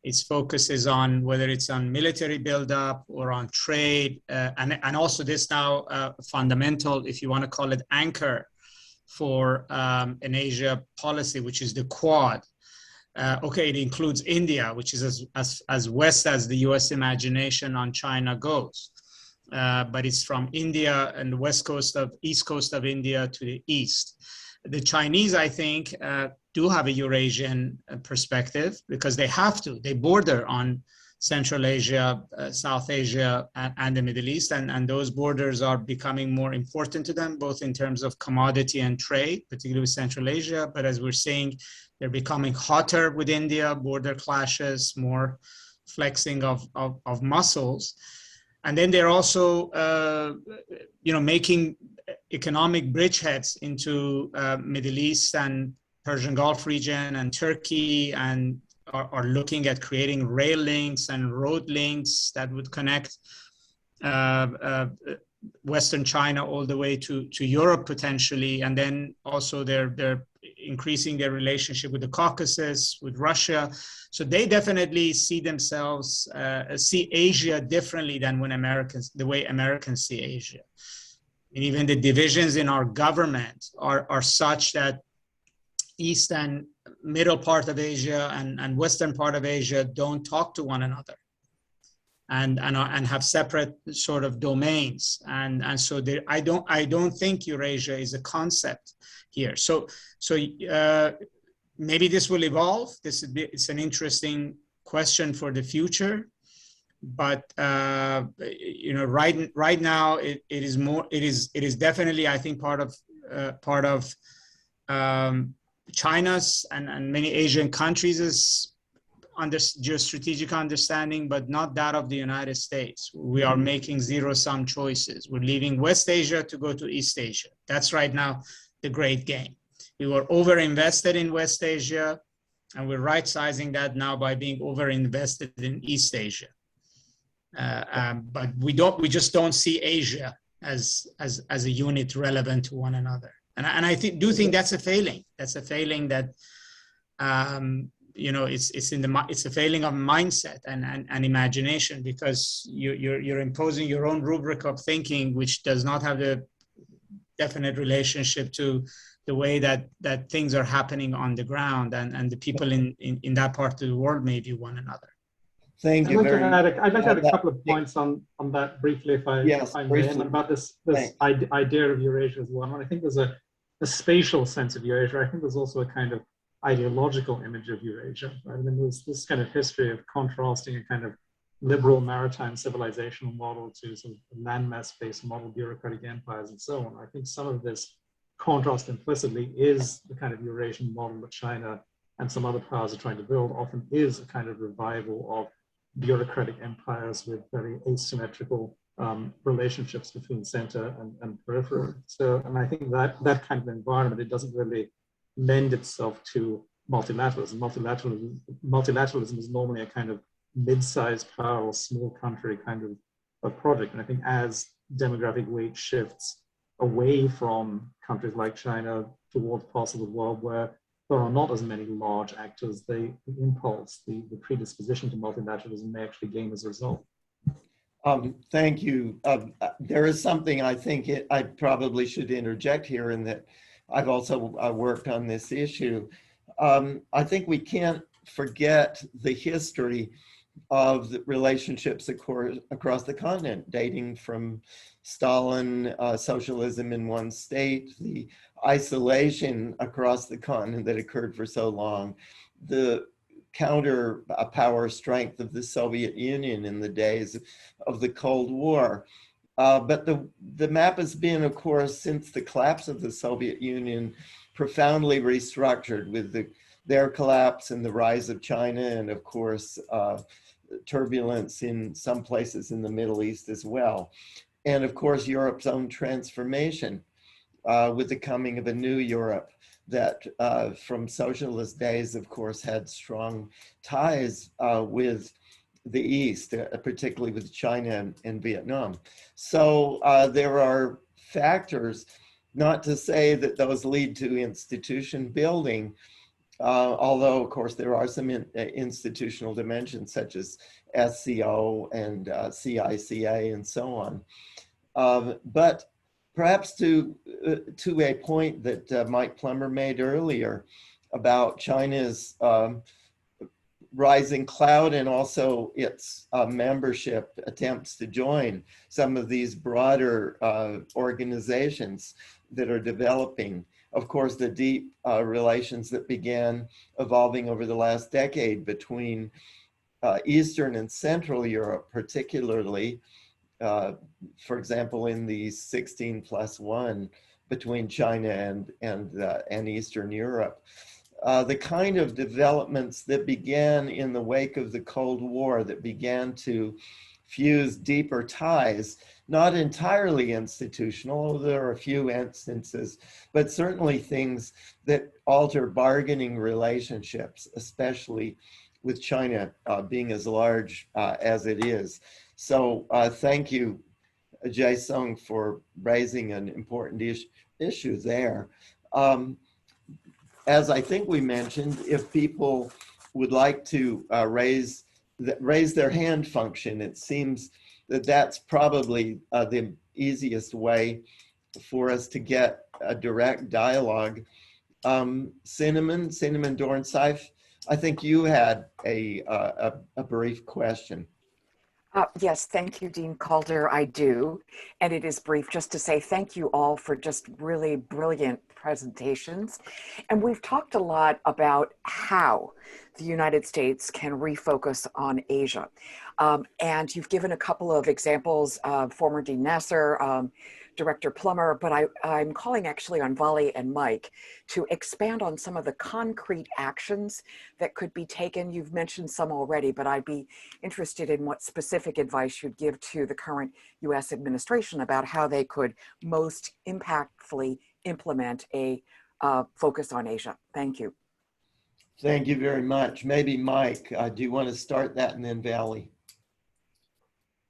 Its focus is on whether it's on military buildup or on trade, and also this now fundamental, if you want to call it, anchor for an Asia policy, which is the Quad. Okay, it includes India, which is as west as the U.S. imagination on China goes. But it's from India and the east coast of India to the east. The Chinese, I think, do have a Eurasian perspective because they have to. They border on Central Asia, South Asia, and the Middle East, and those borders are becoming more important to them, both in terms of commodity and trade, particularly with Central Asia. But as we're seeing, they're becoming hotter with India, border clashes, more flexing of muscles. And then they're also, making economic bridgeheads into Middle East and Persian Gulf region and Turkey, and are looking at creating rail links and road links that would connect Western China all the way to Europe potentially. And then also they're increasing their relationship with the Caucasus, with Russia. So they definitely see themselves, see Asia differently than the way Americans see Asia. And even the divisions in our government are such that East and middle part of Asia and Western part of Asia don't talk to one another and have separate sort of domains. And so I don't think Eurasia is a concept here. So maybe this will evolve. It's an interesting question for the future. But right now it is definitely, I think, part of China's and many Asian countries is geostrategic understanding, but not that of the United States. We are making zero-sum choices. We're leaving West Asia to go to East Asia. That's right now the great game. We were over-invested in West Asia, and we're right-sizing that now by being over-invested in East Asia. But we just don't see Asia as a unit relevant to one another. And I do think that's a failing. That's a failing that, you know, it's a failing of mindset and imagination, because you're imposing your own rubric of thinking, which does not have the definite relationship to the way that things are happening on the ground, and the people in that part of the world may view one another. Thank you. I'd like to add a couple of points on that briefly, if I may, and about this idea of Eurasia as well. And I think there's a spatial sense of Eurasia. I think there's also a kind of ideological image of Eurasia. Right? I mean, there's this kind of history of contrasting a kind of liberal maritime civilizational model to sort of landmass-based model bureaucratic empires and so on. I think some of this contrast implicitly is the kind of Eurasian model that China and some other powers are trying to build, often is a kind of revival of bureaucratic empires with very asymmetrical relationships between center and periphery. So, and I think that kind of environment, it doesn't really lend itself to multilateralism. Multilateralism is normally a kind of mid-sized power or small country kind of a project. And I think as demographic weight shifts away from countries like China towards parts of the world where there are not as many large actors, the impulse, the predisposition to multilateralism may actually gain as a result. Thank you. There is something I think I probably should interject here, in that I've also worked on this issue. I think we can't forget the history of the relationships across the continent, dating from Stalin, socialism in one state, the isolation across the continent that occurred for so long, the counter power strength of the Soviet Union in the days of the Cold War. But the map has been, of course, since the collapse of the Soviet Union, profoundly restructured with their collapse and the rise of China, and of course, turbulence in some places in the Middle East as well. And of course, Europe's own transformation with the coming of a new Europe that from socialist days, of course, had strong ties with the East, particularly with China and Vietnam. So there are factors, not to say that those lead to institution building, although, of course, there are some institutional dimensions such as SCO and CICA and so on. But perhaps to a point that Mike Plummer made earlier about China's rising clout and also its membership attempts to join some of these broader organizations that are developing. Of course, the deep relations that began evolving over the last decade between Eastern and Central Europe, particularly, for example, in the 16+1 between China and Eastern Europe. The kind of developments that began in the wake of the Cold War, that began to fuse deeper ties, not entirely institutional, although there are a few instances, but certainly things that alter bargaining relationships, especially with China being as large as it is. So thank you, Jae-sung, for raising an important issue there. As I think we mentioned, if people would like to raise their hand function, it seems that that's probably the easiest way for us to get a direct dialogue. Cinnamon Dornseif, I think you had a brief question. Yes, thank you, Dean Calder. I do. And it is brief, just to say thank you all for just really brilliant presentations. And we've talked a lot about how the United States can refocus on Asia. And you've given a couple of examples of former Dean Nasr, Director Plummer, but I'm calling actually on Vali and Mike to expand on some of the concrete actions that could be taken. You've mentioned some already, but I'd be interested in what specific advice you'd give to the current US administration about how they could most impactfully implement a focus on Asia. Thank you. Thank you very much. Maybe Mike, do you want to start that and then Vali?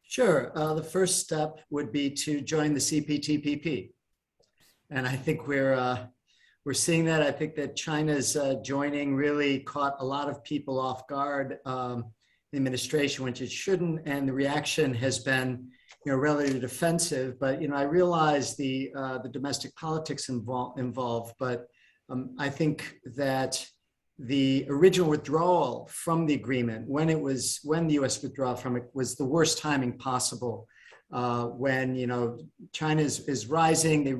Sure. The first step would be to join the CPTPP. And I think we're seeing that. I think that China's joining really caught a lot of people off guard, the administration, which it shouldn't, and the reaction has been, relatively defensive. But I realize the domestic politics involved, but I think that the original withdrawal from the agreement, when the U.S. withdrawal from it, was the worst timing possible. When China is rising, the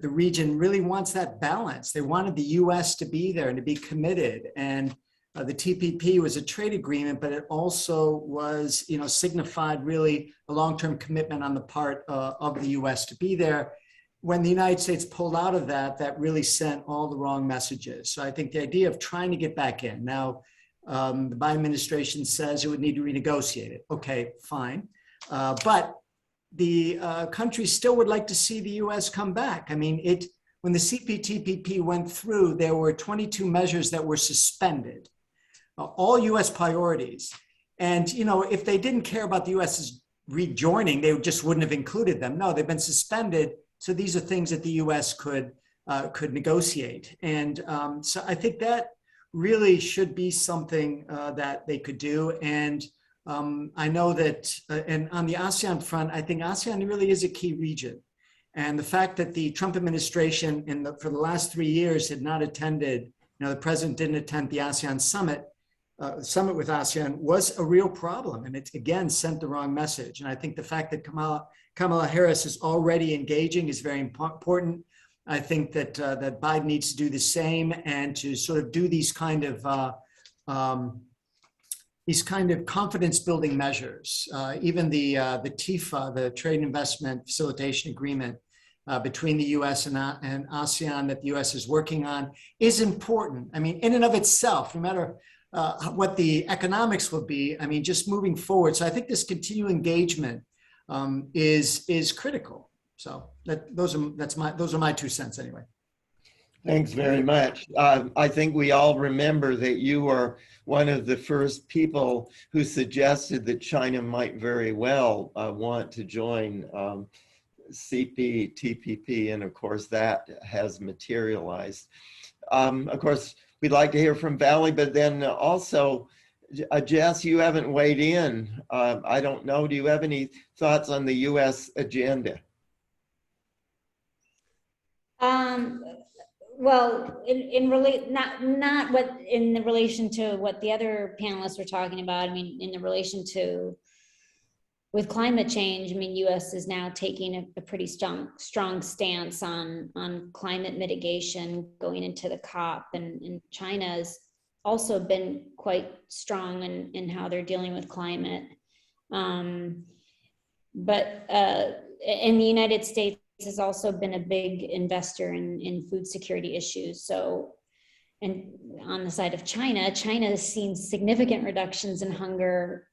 region really wants that balance. They wanted the U.S. to be there and to be committed. And the TPP was a trade agreement, but it also was, signified really a long-term commitment on the part of the U.S. to be there. When the United States pulled out of that, that really sent all the wrong messages. So I think the idea of trying to get back in. Now, the Biden administration says it would need to renegotiate it. Okay, fine. But the country still would like to see the U.S. come back. I mean, when the CPTPP went through, there were 22 measures that were suspended, all U.S. priorities. And, if they didn't care about the U.S.'s rejoining, they just wouldn't have included them. No, they've been suspended. So these are things that the U.S. could negotiate. And so I think that really should be something that they could do. And I know that, and on the ASEAN front, I think ASEAN really is a key region. And the fact that the Trump administration for the last 3 years had not attended, the president didn't attend the ASEAN summit with ASEAN was a real problem. And it, again, sent the wrong message. And I think the fact that Kamala Harris is already engaging is very important. I think that that Biden needs to do the same and to sort of do these kind of confidence building measures. Even the TIFA, the Trade and Investment Facilitation Agreement between the U.S. and ASEAN that the U.S. is working on is important. I mean, in and of itself, no matter what the economics will be, I mean, just moving forward. So I think this continued engagement is critical. So those are my 2 cents anyway. Thanks very much. I think we all remember that you were one of the first people who suggested that China might very well want to join CPTPP, and of course that has materialized. Of course, we'd like to hear from Vali, but then also, Jess, you haven't weighed in. I don't know, do you have any thoughts on the U.S. agenda? Well, in the relation to what the other panelists were talking about. I mean, in the relation to with climate change, I mean, U.S. is now taking a pretty strong stance on climate mitigation going into the COP, and China has also been quite strong in how they're dealing with climate. But in the United States has also been a big investor in food security issues. So, and on the side of China, China has seen significant reductions in hunger,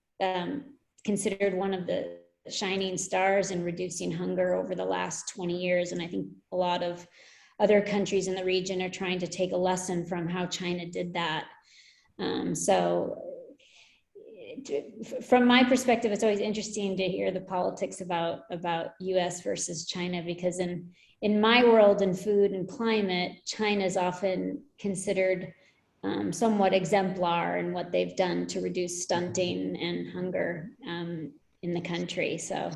considered one of the shining stars in reducing hunger over the last 20 years. And I think a lot of other countries in the region are trying to take a lesson from how China did that. So from my perspective, it's always interesting to hear the politics about US versus China, because in my world in food and climate, China is often considered somewhat exemplar in what they've done to reduce stunting and hunger in the country. So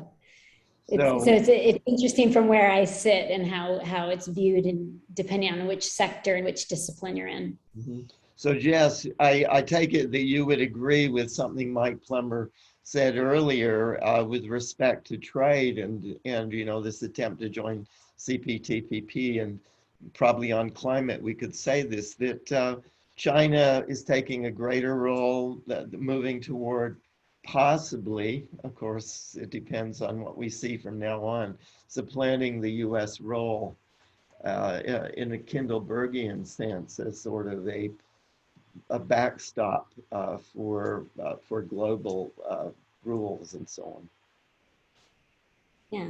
it's interesting from where I sit and how it's viewed, and depending on which sector and which discipline you're in. Mm-hmm. So Jess, I take it that you would agree with something Mike Plummer said earlier with respect to trade and this attempt to join CPTPP, and probably on climate we could say this, that China is taking a greater role, moving toward possibly, of course it depends on what we see from now on, supplanting the US role in a Kindlebergian sense as sort of a backstop for global rules and so on. Yeah,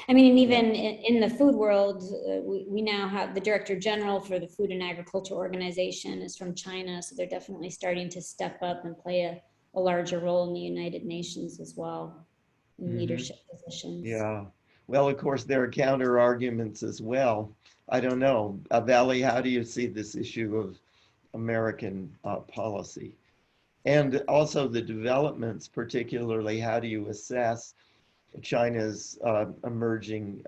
I mean, and even in the food world, we now have the Director General for the Food and Agriculture Organization is from China, so they're definitely starting to step up and play a larger role in the United Nations as well, in leadership positions. Yeah. Well, of course, there are counter arguments as well. I don't know. Vali, how do you see this issue of American policy? And also the developments, particularly, how do you assess China's emerging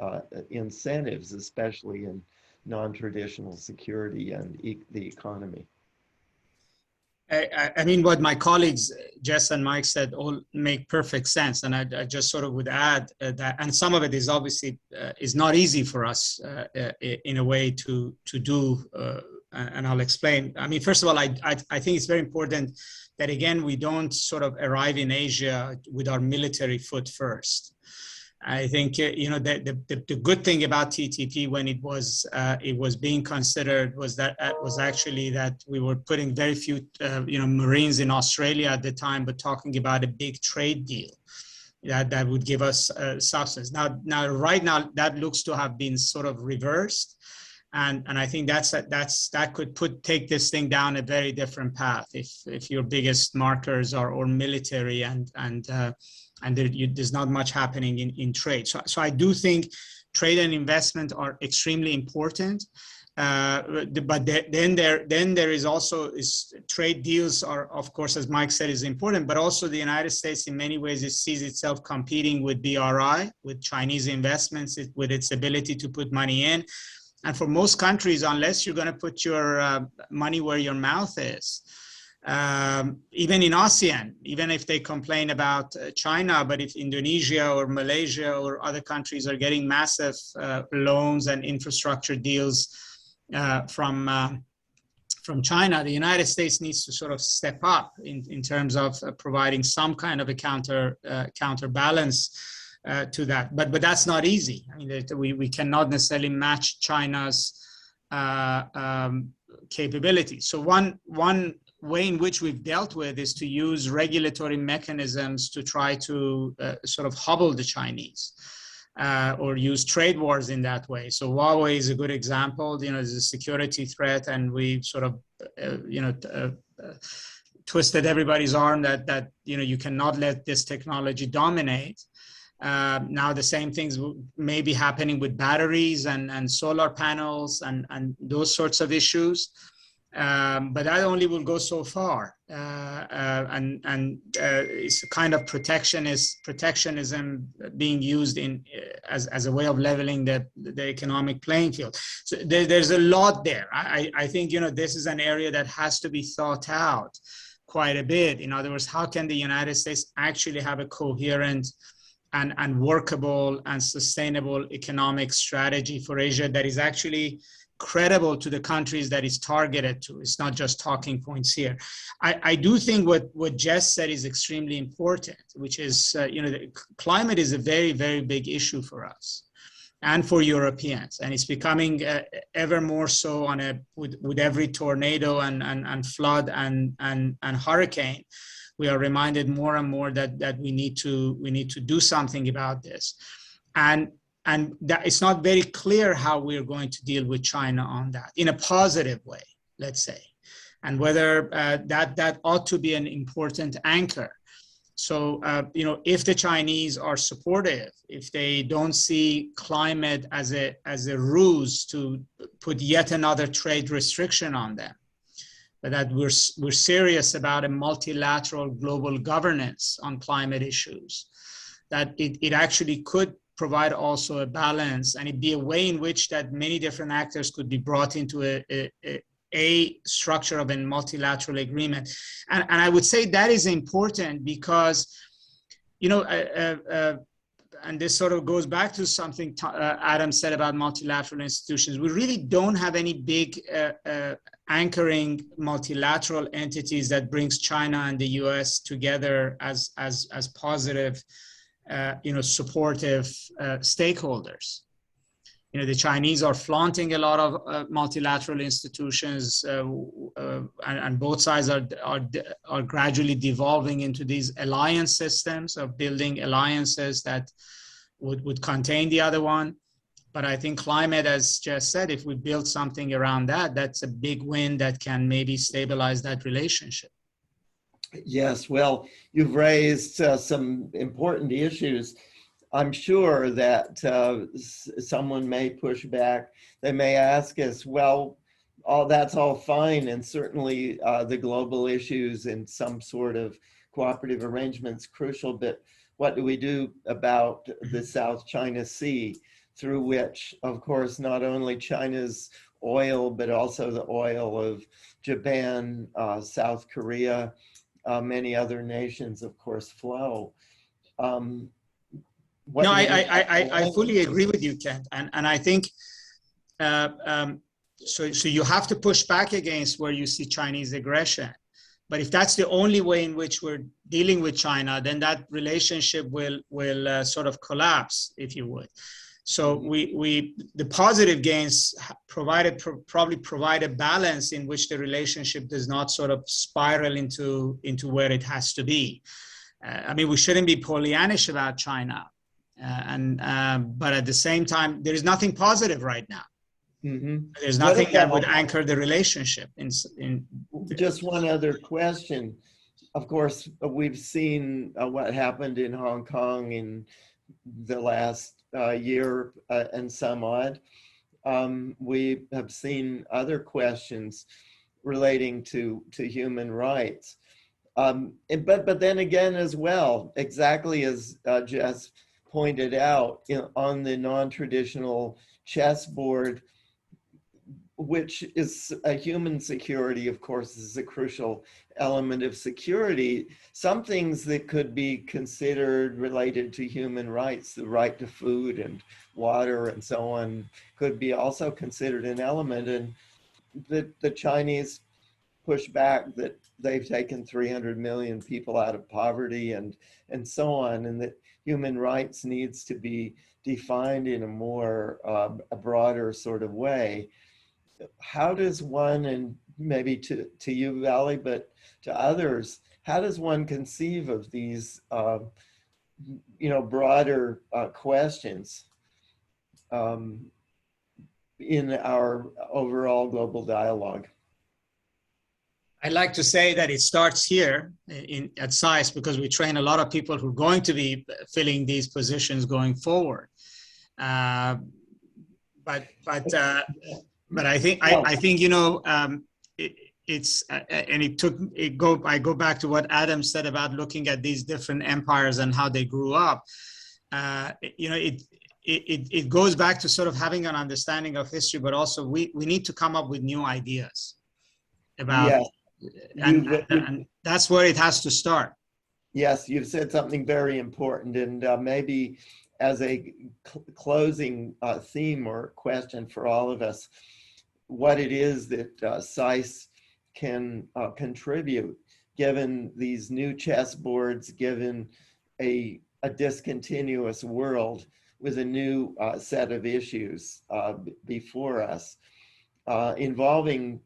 incentives, especially in non-traditional security and the economy? I mean, what my colleagues, Jess and Mike said, all make perfect sense. And I just sort of would add that, and some of it is obviously is not easy for us in a way to do, and I'll explain. I mean, first of all, I think it's very important that, again, we don't sort of arrive in Asia with our military foot first. I think the good thing about TTP when it was being considered was that was actually that we were putting very few Marines in Australia at the time, but talking about a big trade deal that would give us substance. Now right now that looks to have been sort of reversed, and I think that could take this thing down a very different path if your biggest markers are or military and there's not much happening in trade. So I do think trade and investment are extremely important. But then there is also trade deals are, of course, as Mike said, is important, but also the United States in many ways it sees itself competing with BRI, with Chinese investments, with its ability to put money in. And for most countries, unless you're going to put your money where your mouth is, even in ASEAN, even if they complain about China, but if Indonesia or Malaysia or other countries are getting massive loans and infrastructure deals from China, the United States needs to sort of step up in terms of providing some kind of a counterbalance to that. But that's not easy. I mean, we cannot necessarily match China's capabilities. So one way in which we've dealt with is to use regulatory mechanisms to try to sort of hobble the Chinese or use trade wars in that way. So Huawei is a good example. There's a security threat, and we sort of twisted everybody's arm that you cannot let this technology dominate. Now the same things may be happening with batteries and solar panels and those sorts of issues. But that only will go so far, and it's a kind of protectionism being used as a way of leveling the economic playing field. So there's a lot there. I think this is an area that has to be thought out quite a bit. In other words, how can the United States actually have a coherent and workable and sustainable economic strategy for Asia that is actually credible to the countries that it's targeted to? It's not just talking points here. I do think what Jess said is extremely important, which is, the climate is a very, very big issue for us and for Europeans. And it's becoming ever more so with every tornado and flood and hurricane. We are reminded more and more that we need to do something about this. And that it's not very clear how we're going to deal with China on that in a positive way, let's say, and whether that ought to be an important anchor. So, if the Chinese are supportive, if they don't see climate as a ruse to put yet another trade restriction on them, but that we're serious about a multilateral global governance on climate issues, that it actually could provide also a balance, and it'd be a way in which that many different actors could be brought into a structure of a multilateral agreement. And I would say that is important because, and this sort of goes back to something Adam said about multilateral institutions. We really don't have any big anchoring multilateral entities that brings China and the US together as positive supportive stakeholders. The Chinese are flaunting a lot of multilateral institutions, and both sides are gradually devolving into these alliance systems of building alliances that would contain the other one. But I think climate, as Jess said, if we build something around that, that's a big win that can maybe stabilize that relationship. Yes, well, you've raised some important issues. I'm sure that someone may push back. They may ask us, well, that's all fine, and certainly the global issues and some sort of cooperative arrangements crucial, but what do we do about the South China Sea, through which, of course, not only China's oil, but also the oil of Japan, South Korea, many other nations, of course, flow. No, I fully agree with you, Kent. And I think, so you have to push back against where you see Chinese aggression. But if that's the only way in which we're dealing with China, then that relationship will sort of collapse, if you would. So the positive gains probably provide a balance in which the relationship does not sort of spiral into where it has to be. I mean, we shouldn't be Pollyannish about China. But at the same time, there is nothing positive right now. There's nothing that would anchor the relationship. Just one other question. Of course, we've seen what happened in Hong Kong in the last year and some odd. We have seen other questions relating to human rights. But then again as well, exactly as Jess pointed out, on the non-traditional chessboard, which is a human security, of course, is a crucial element of security. Some things that could be considered related to human rights, the right to food and water and so on, could be also considered an element. And the Chinese push back that they've taken 300 million people out of poverty and so on, and that human rights needs to be defined in a more a broader sort of way. How does one, and maybe to you, Vali, but to others, how does one conceive of these, broader questions in our overall global dialogue? I'd like to say that it starts here at SAIS, because we train a lot of people who are going to be filling these positions going forward. But I think I go back to what Adam said about looking at these different empires and how they grew up. It goes back to sort of having an understanding of history, but also we need to come up with new ideas about. Yes. And that's where it has to start. Yes, you've said something very important, and maybe as a closing theme or question for all of us, what it is that SAIS can contribute, given these new chessboards, given a discontinuous world with a new set of issues before us, involving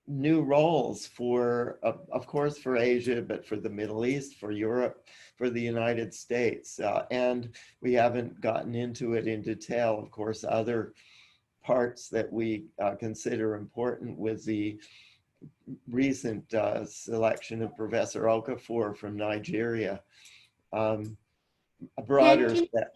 new roles for, of course, for Asia, but for the Middle East, for Europe, for the United States. And we haven't gotten into it in detail, of course, other parts that we consider important with the recent selection of Professor Okafor from Nigeria. A broader set.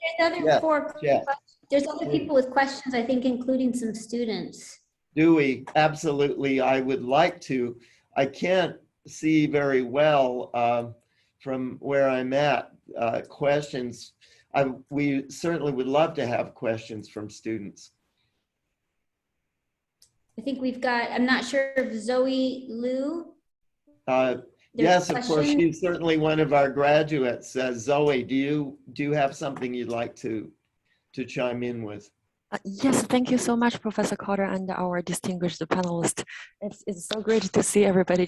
There's other people with questions, I think, including some students. Do we? Absolutely. I would like to. I can't see very well from where I'm at questions. We certainly would love to have questions from students. I think we've got, I'm not sure if Zoe Liu. Yes, of course, she's certainly one of our graduates. Zoe, do you have something you'd like to chime in with? Yes, thank you so much, Professor Calder and our distinguished panelists. It's so great to see everybody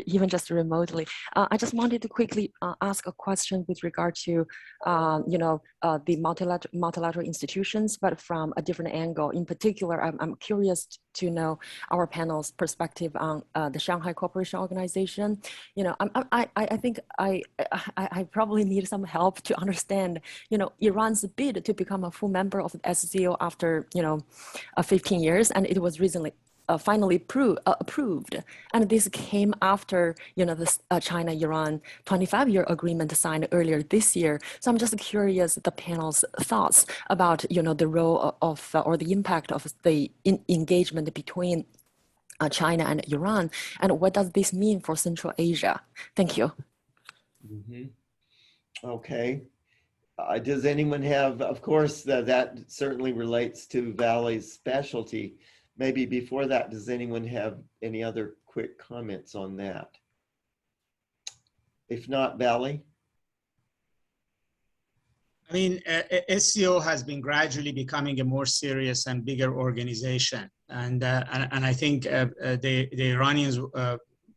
even just remotely. I just wanted to quickly ask a question with regard to, the multilateral institutions, but from a different angle. In particular, I'm curious to know our panel's perspective on the Shanghai Cooperation Organization. You know, I think I probably need some help to understand, you know, Iran's bid to become a full member of the SCO after, you know, 15 years, and it was recently finally approved. And this came after, you know, this China-Iran 25-year agreement signed earlier this year. So I'm just curious the panel's thoughts about, you know, the role of or the impact of the engagement between China and Iran, and what does this mean for Central Asia? Thank you. Mm-hmm. Okay. Does anyone have, of course, that certainly relates to Vali's specialty. Maybe before that, does anyone have any other quick comments on that? If not, Vali? I mean, SCO has been gradually becoming a more serious and bigger organization. And I think the Iranians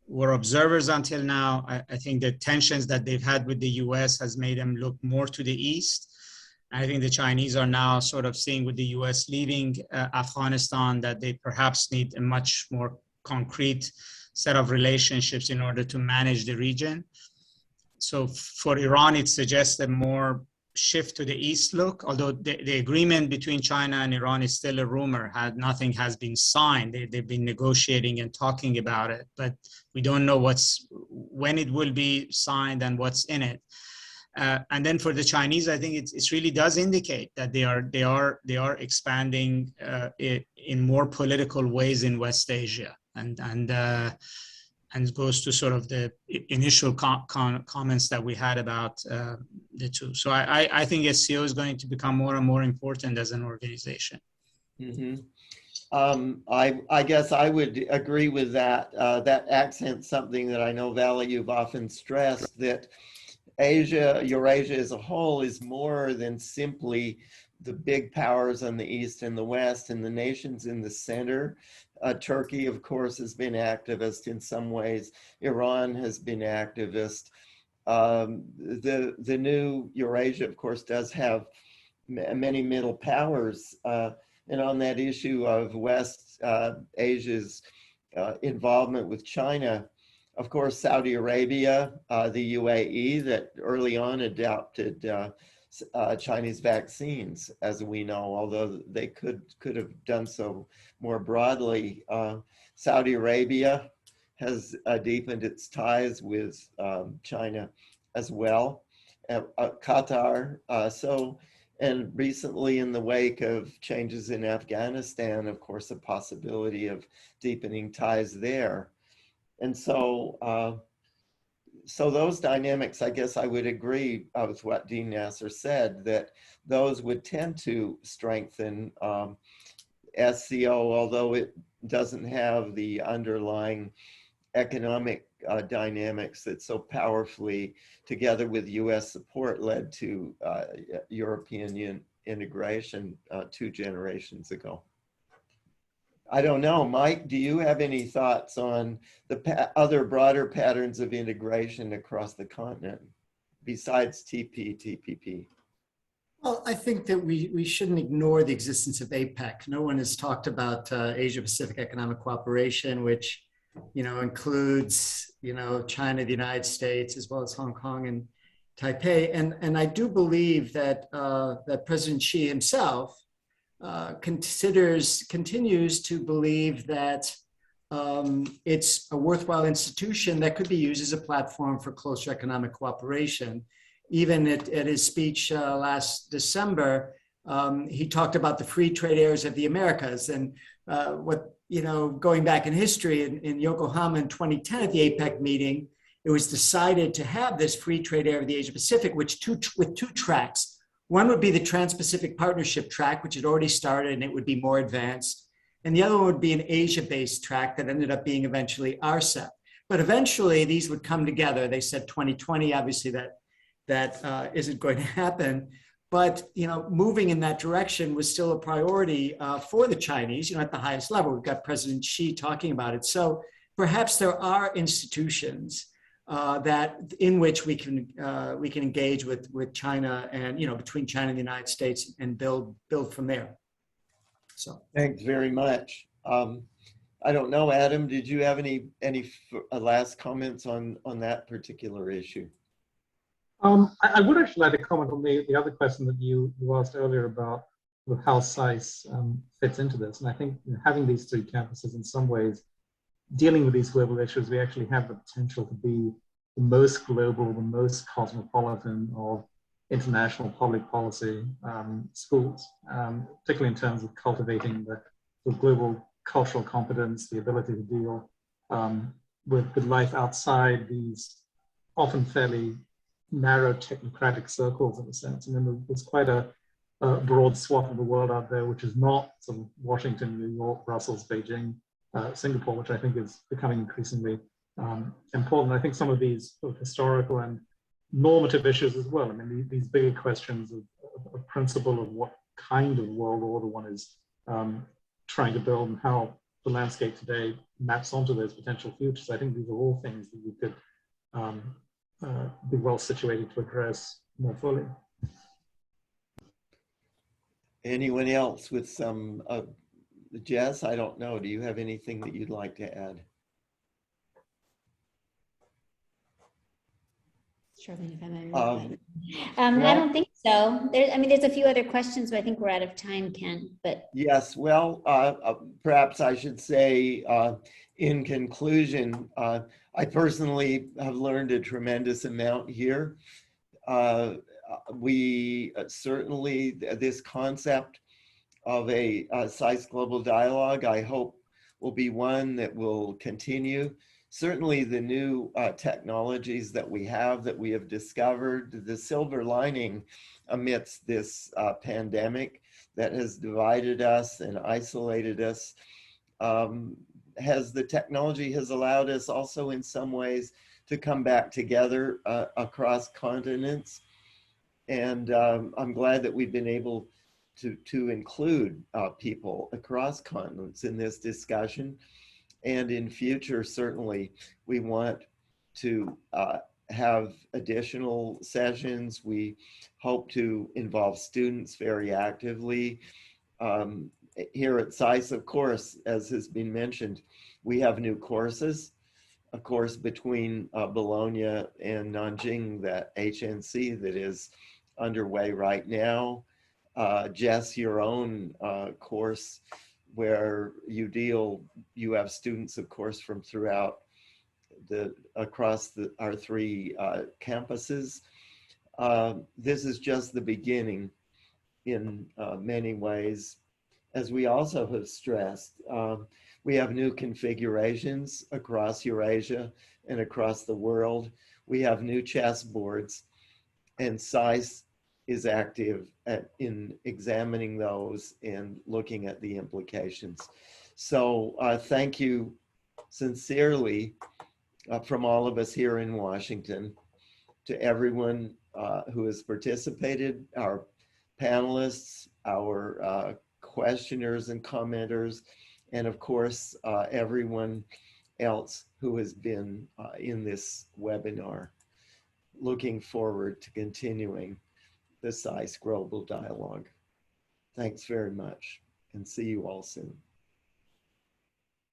were observers until now. I think the tensions that they've had with the US has made them look more to the East. I think the Chinese are now sort of seeing with the US leaving Afghanistan that they perhaps need a much more concrete set of relationships in order to manage the region. So for Iran, it suggests a more shift to the East look, although the agreement between China and Iran is still a rumor. Nothing has been signed. They've been negotiating and talking about it, but we don't know when it will be signed and what's in it. And then for the Chinese, I think it really does indicate that they are expanding in more political ways in West Asia, and goes to sort of the initial comments that we had about the two. So I think SCO is going to become more and more important as an organization. Mm-hmm. I guess I would agree with that. That accent's something that I know, Vali, you've often stressed, that Eurasia as a whole is more than simply the big powers on the East and the West and the nations in the center. Turkey, of course, has been activist in some ways. Iran has been activist. The new Eurasia, of course, does have many middle powers. And on that issue of West Asia's involvement with China, of course, Saudi Arabia, the UAE, that early on adopted Chinese vaccines, as we know, although they could have done so more broadly. Saudi Arabia has deepened its ties with China as well. Qatar, and recently in the wake of changes in Afghanistan, of course, a possibility of deepening ties there. And so those dynamics, I guess I would agree with what Dean Nasr said, that those would tend to strengthen SCO, although it doesn't have the underlying economic dynamics that so powerfully, together with US support, led to European integration 2 generations ago. I don't know, Mike, do you have any thoughts on the other broader patterns of integration across the continent besides TPP? Well, I think that we shouldn't ignore the existence of APEC. No one has talked about Asia-Pacific Economic Cooperation, which, you know, includes, you know, China, the United States, as well as Hong Kong and Taipei. And I do believe that that President Xi himself continues to believe that it's a worthwhile institution that could be used as a platform for closer economic cooperation. Even at his speech last December, he talked about the free trade areas of the Americas. And going back in history, in Yokohama in 2010 at the APEC meeting, it was decided to have this free trade area of the Asia Pacific, with two tracks. One would be the Trans-Pacific Partnership track, which had already started, and it would be more advanced. And the other one would be an Asia-based track that ended up being eventually RCEP. But eventually, these would come together. They said 2020, obviously that isn't going to happen. But, you know, moving in that direction was still a priority for the Chinese, you know, at the highest level. We've got President Xi talking about it. So perhaps there are institutions that in which we can engage with China, and, you know, between China and the United States, and build from there. So thanks very much. I don't know, Adam, did you have any last comments on that particular issue? I would actually like to comment on the other question that you asked earlier about how SAIS fits into this. And I think having these three campuses in some ways, dealing with these global issues, we actually have the potential to be the most global, the most cosmopolitan of international public policy schools, particularly in terms of cultivating the global cultural competence, the ability to deal with life outside these often fairly narrow technocratic circles in a sense. I mean, there's quite a broad swath of the world out there, which is not sort of Washington, New York, Brussels, Beijing, Singapore, which I think is becoming increasingly important. I think some of these sort of historical and normative issues as well. I mean, these bigger questions of principle of what kind of world order one is trying to build and how the landscape today maps onto those potential futures. I think these are all things that we could be well situated to address more fully. Anyone else with some, Jess, I don't know, do you have anything that you'd like to add? Charlene, if I'm I don't think so. There's a few other questions, but I think we're out of time, Ken. But yes, well, perhaps I should say in conclusion, I personally have learned a tremendous amount here. We certainly, this concept of a SAIS global dialogue, I hope will be one that will continue. Certainly the new technologies that we have discovered, the silver lining amidst this pandemic that has divided us and isolated us, the technology has allowed us also in some ways to come back together across continents. And I'm glad that we've been able to include people across continents in this discussion. And in future, certainly, we want to have additional sessions. We hope to involve students very actively. Here at SAIS, of course, as has been mentioned, we have new courses. Of course, between Bologna and Nanjing, that HNC that is underway right now. Jess, your own course where you have students, of course, from throughout across our three campuses. This is just the beginning in many ways. As we also have stressed, we have new configurations across Eurasia and across the world. We have new chessboards, and SAIS is active in examining those and looking at the implications. So thank you sincerely from all of us here in Washington to everyone who has participated, our panelists, our questioners and commenters, and of course, everyone else who has been in this webinar. Looking forward to continuing the SAIS Global Dialogue. Thanks very much, and see you all soon.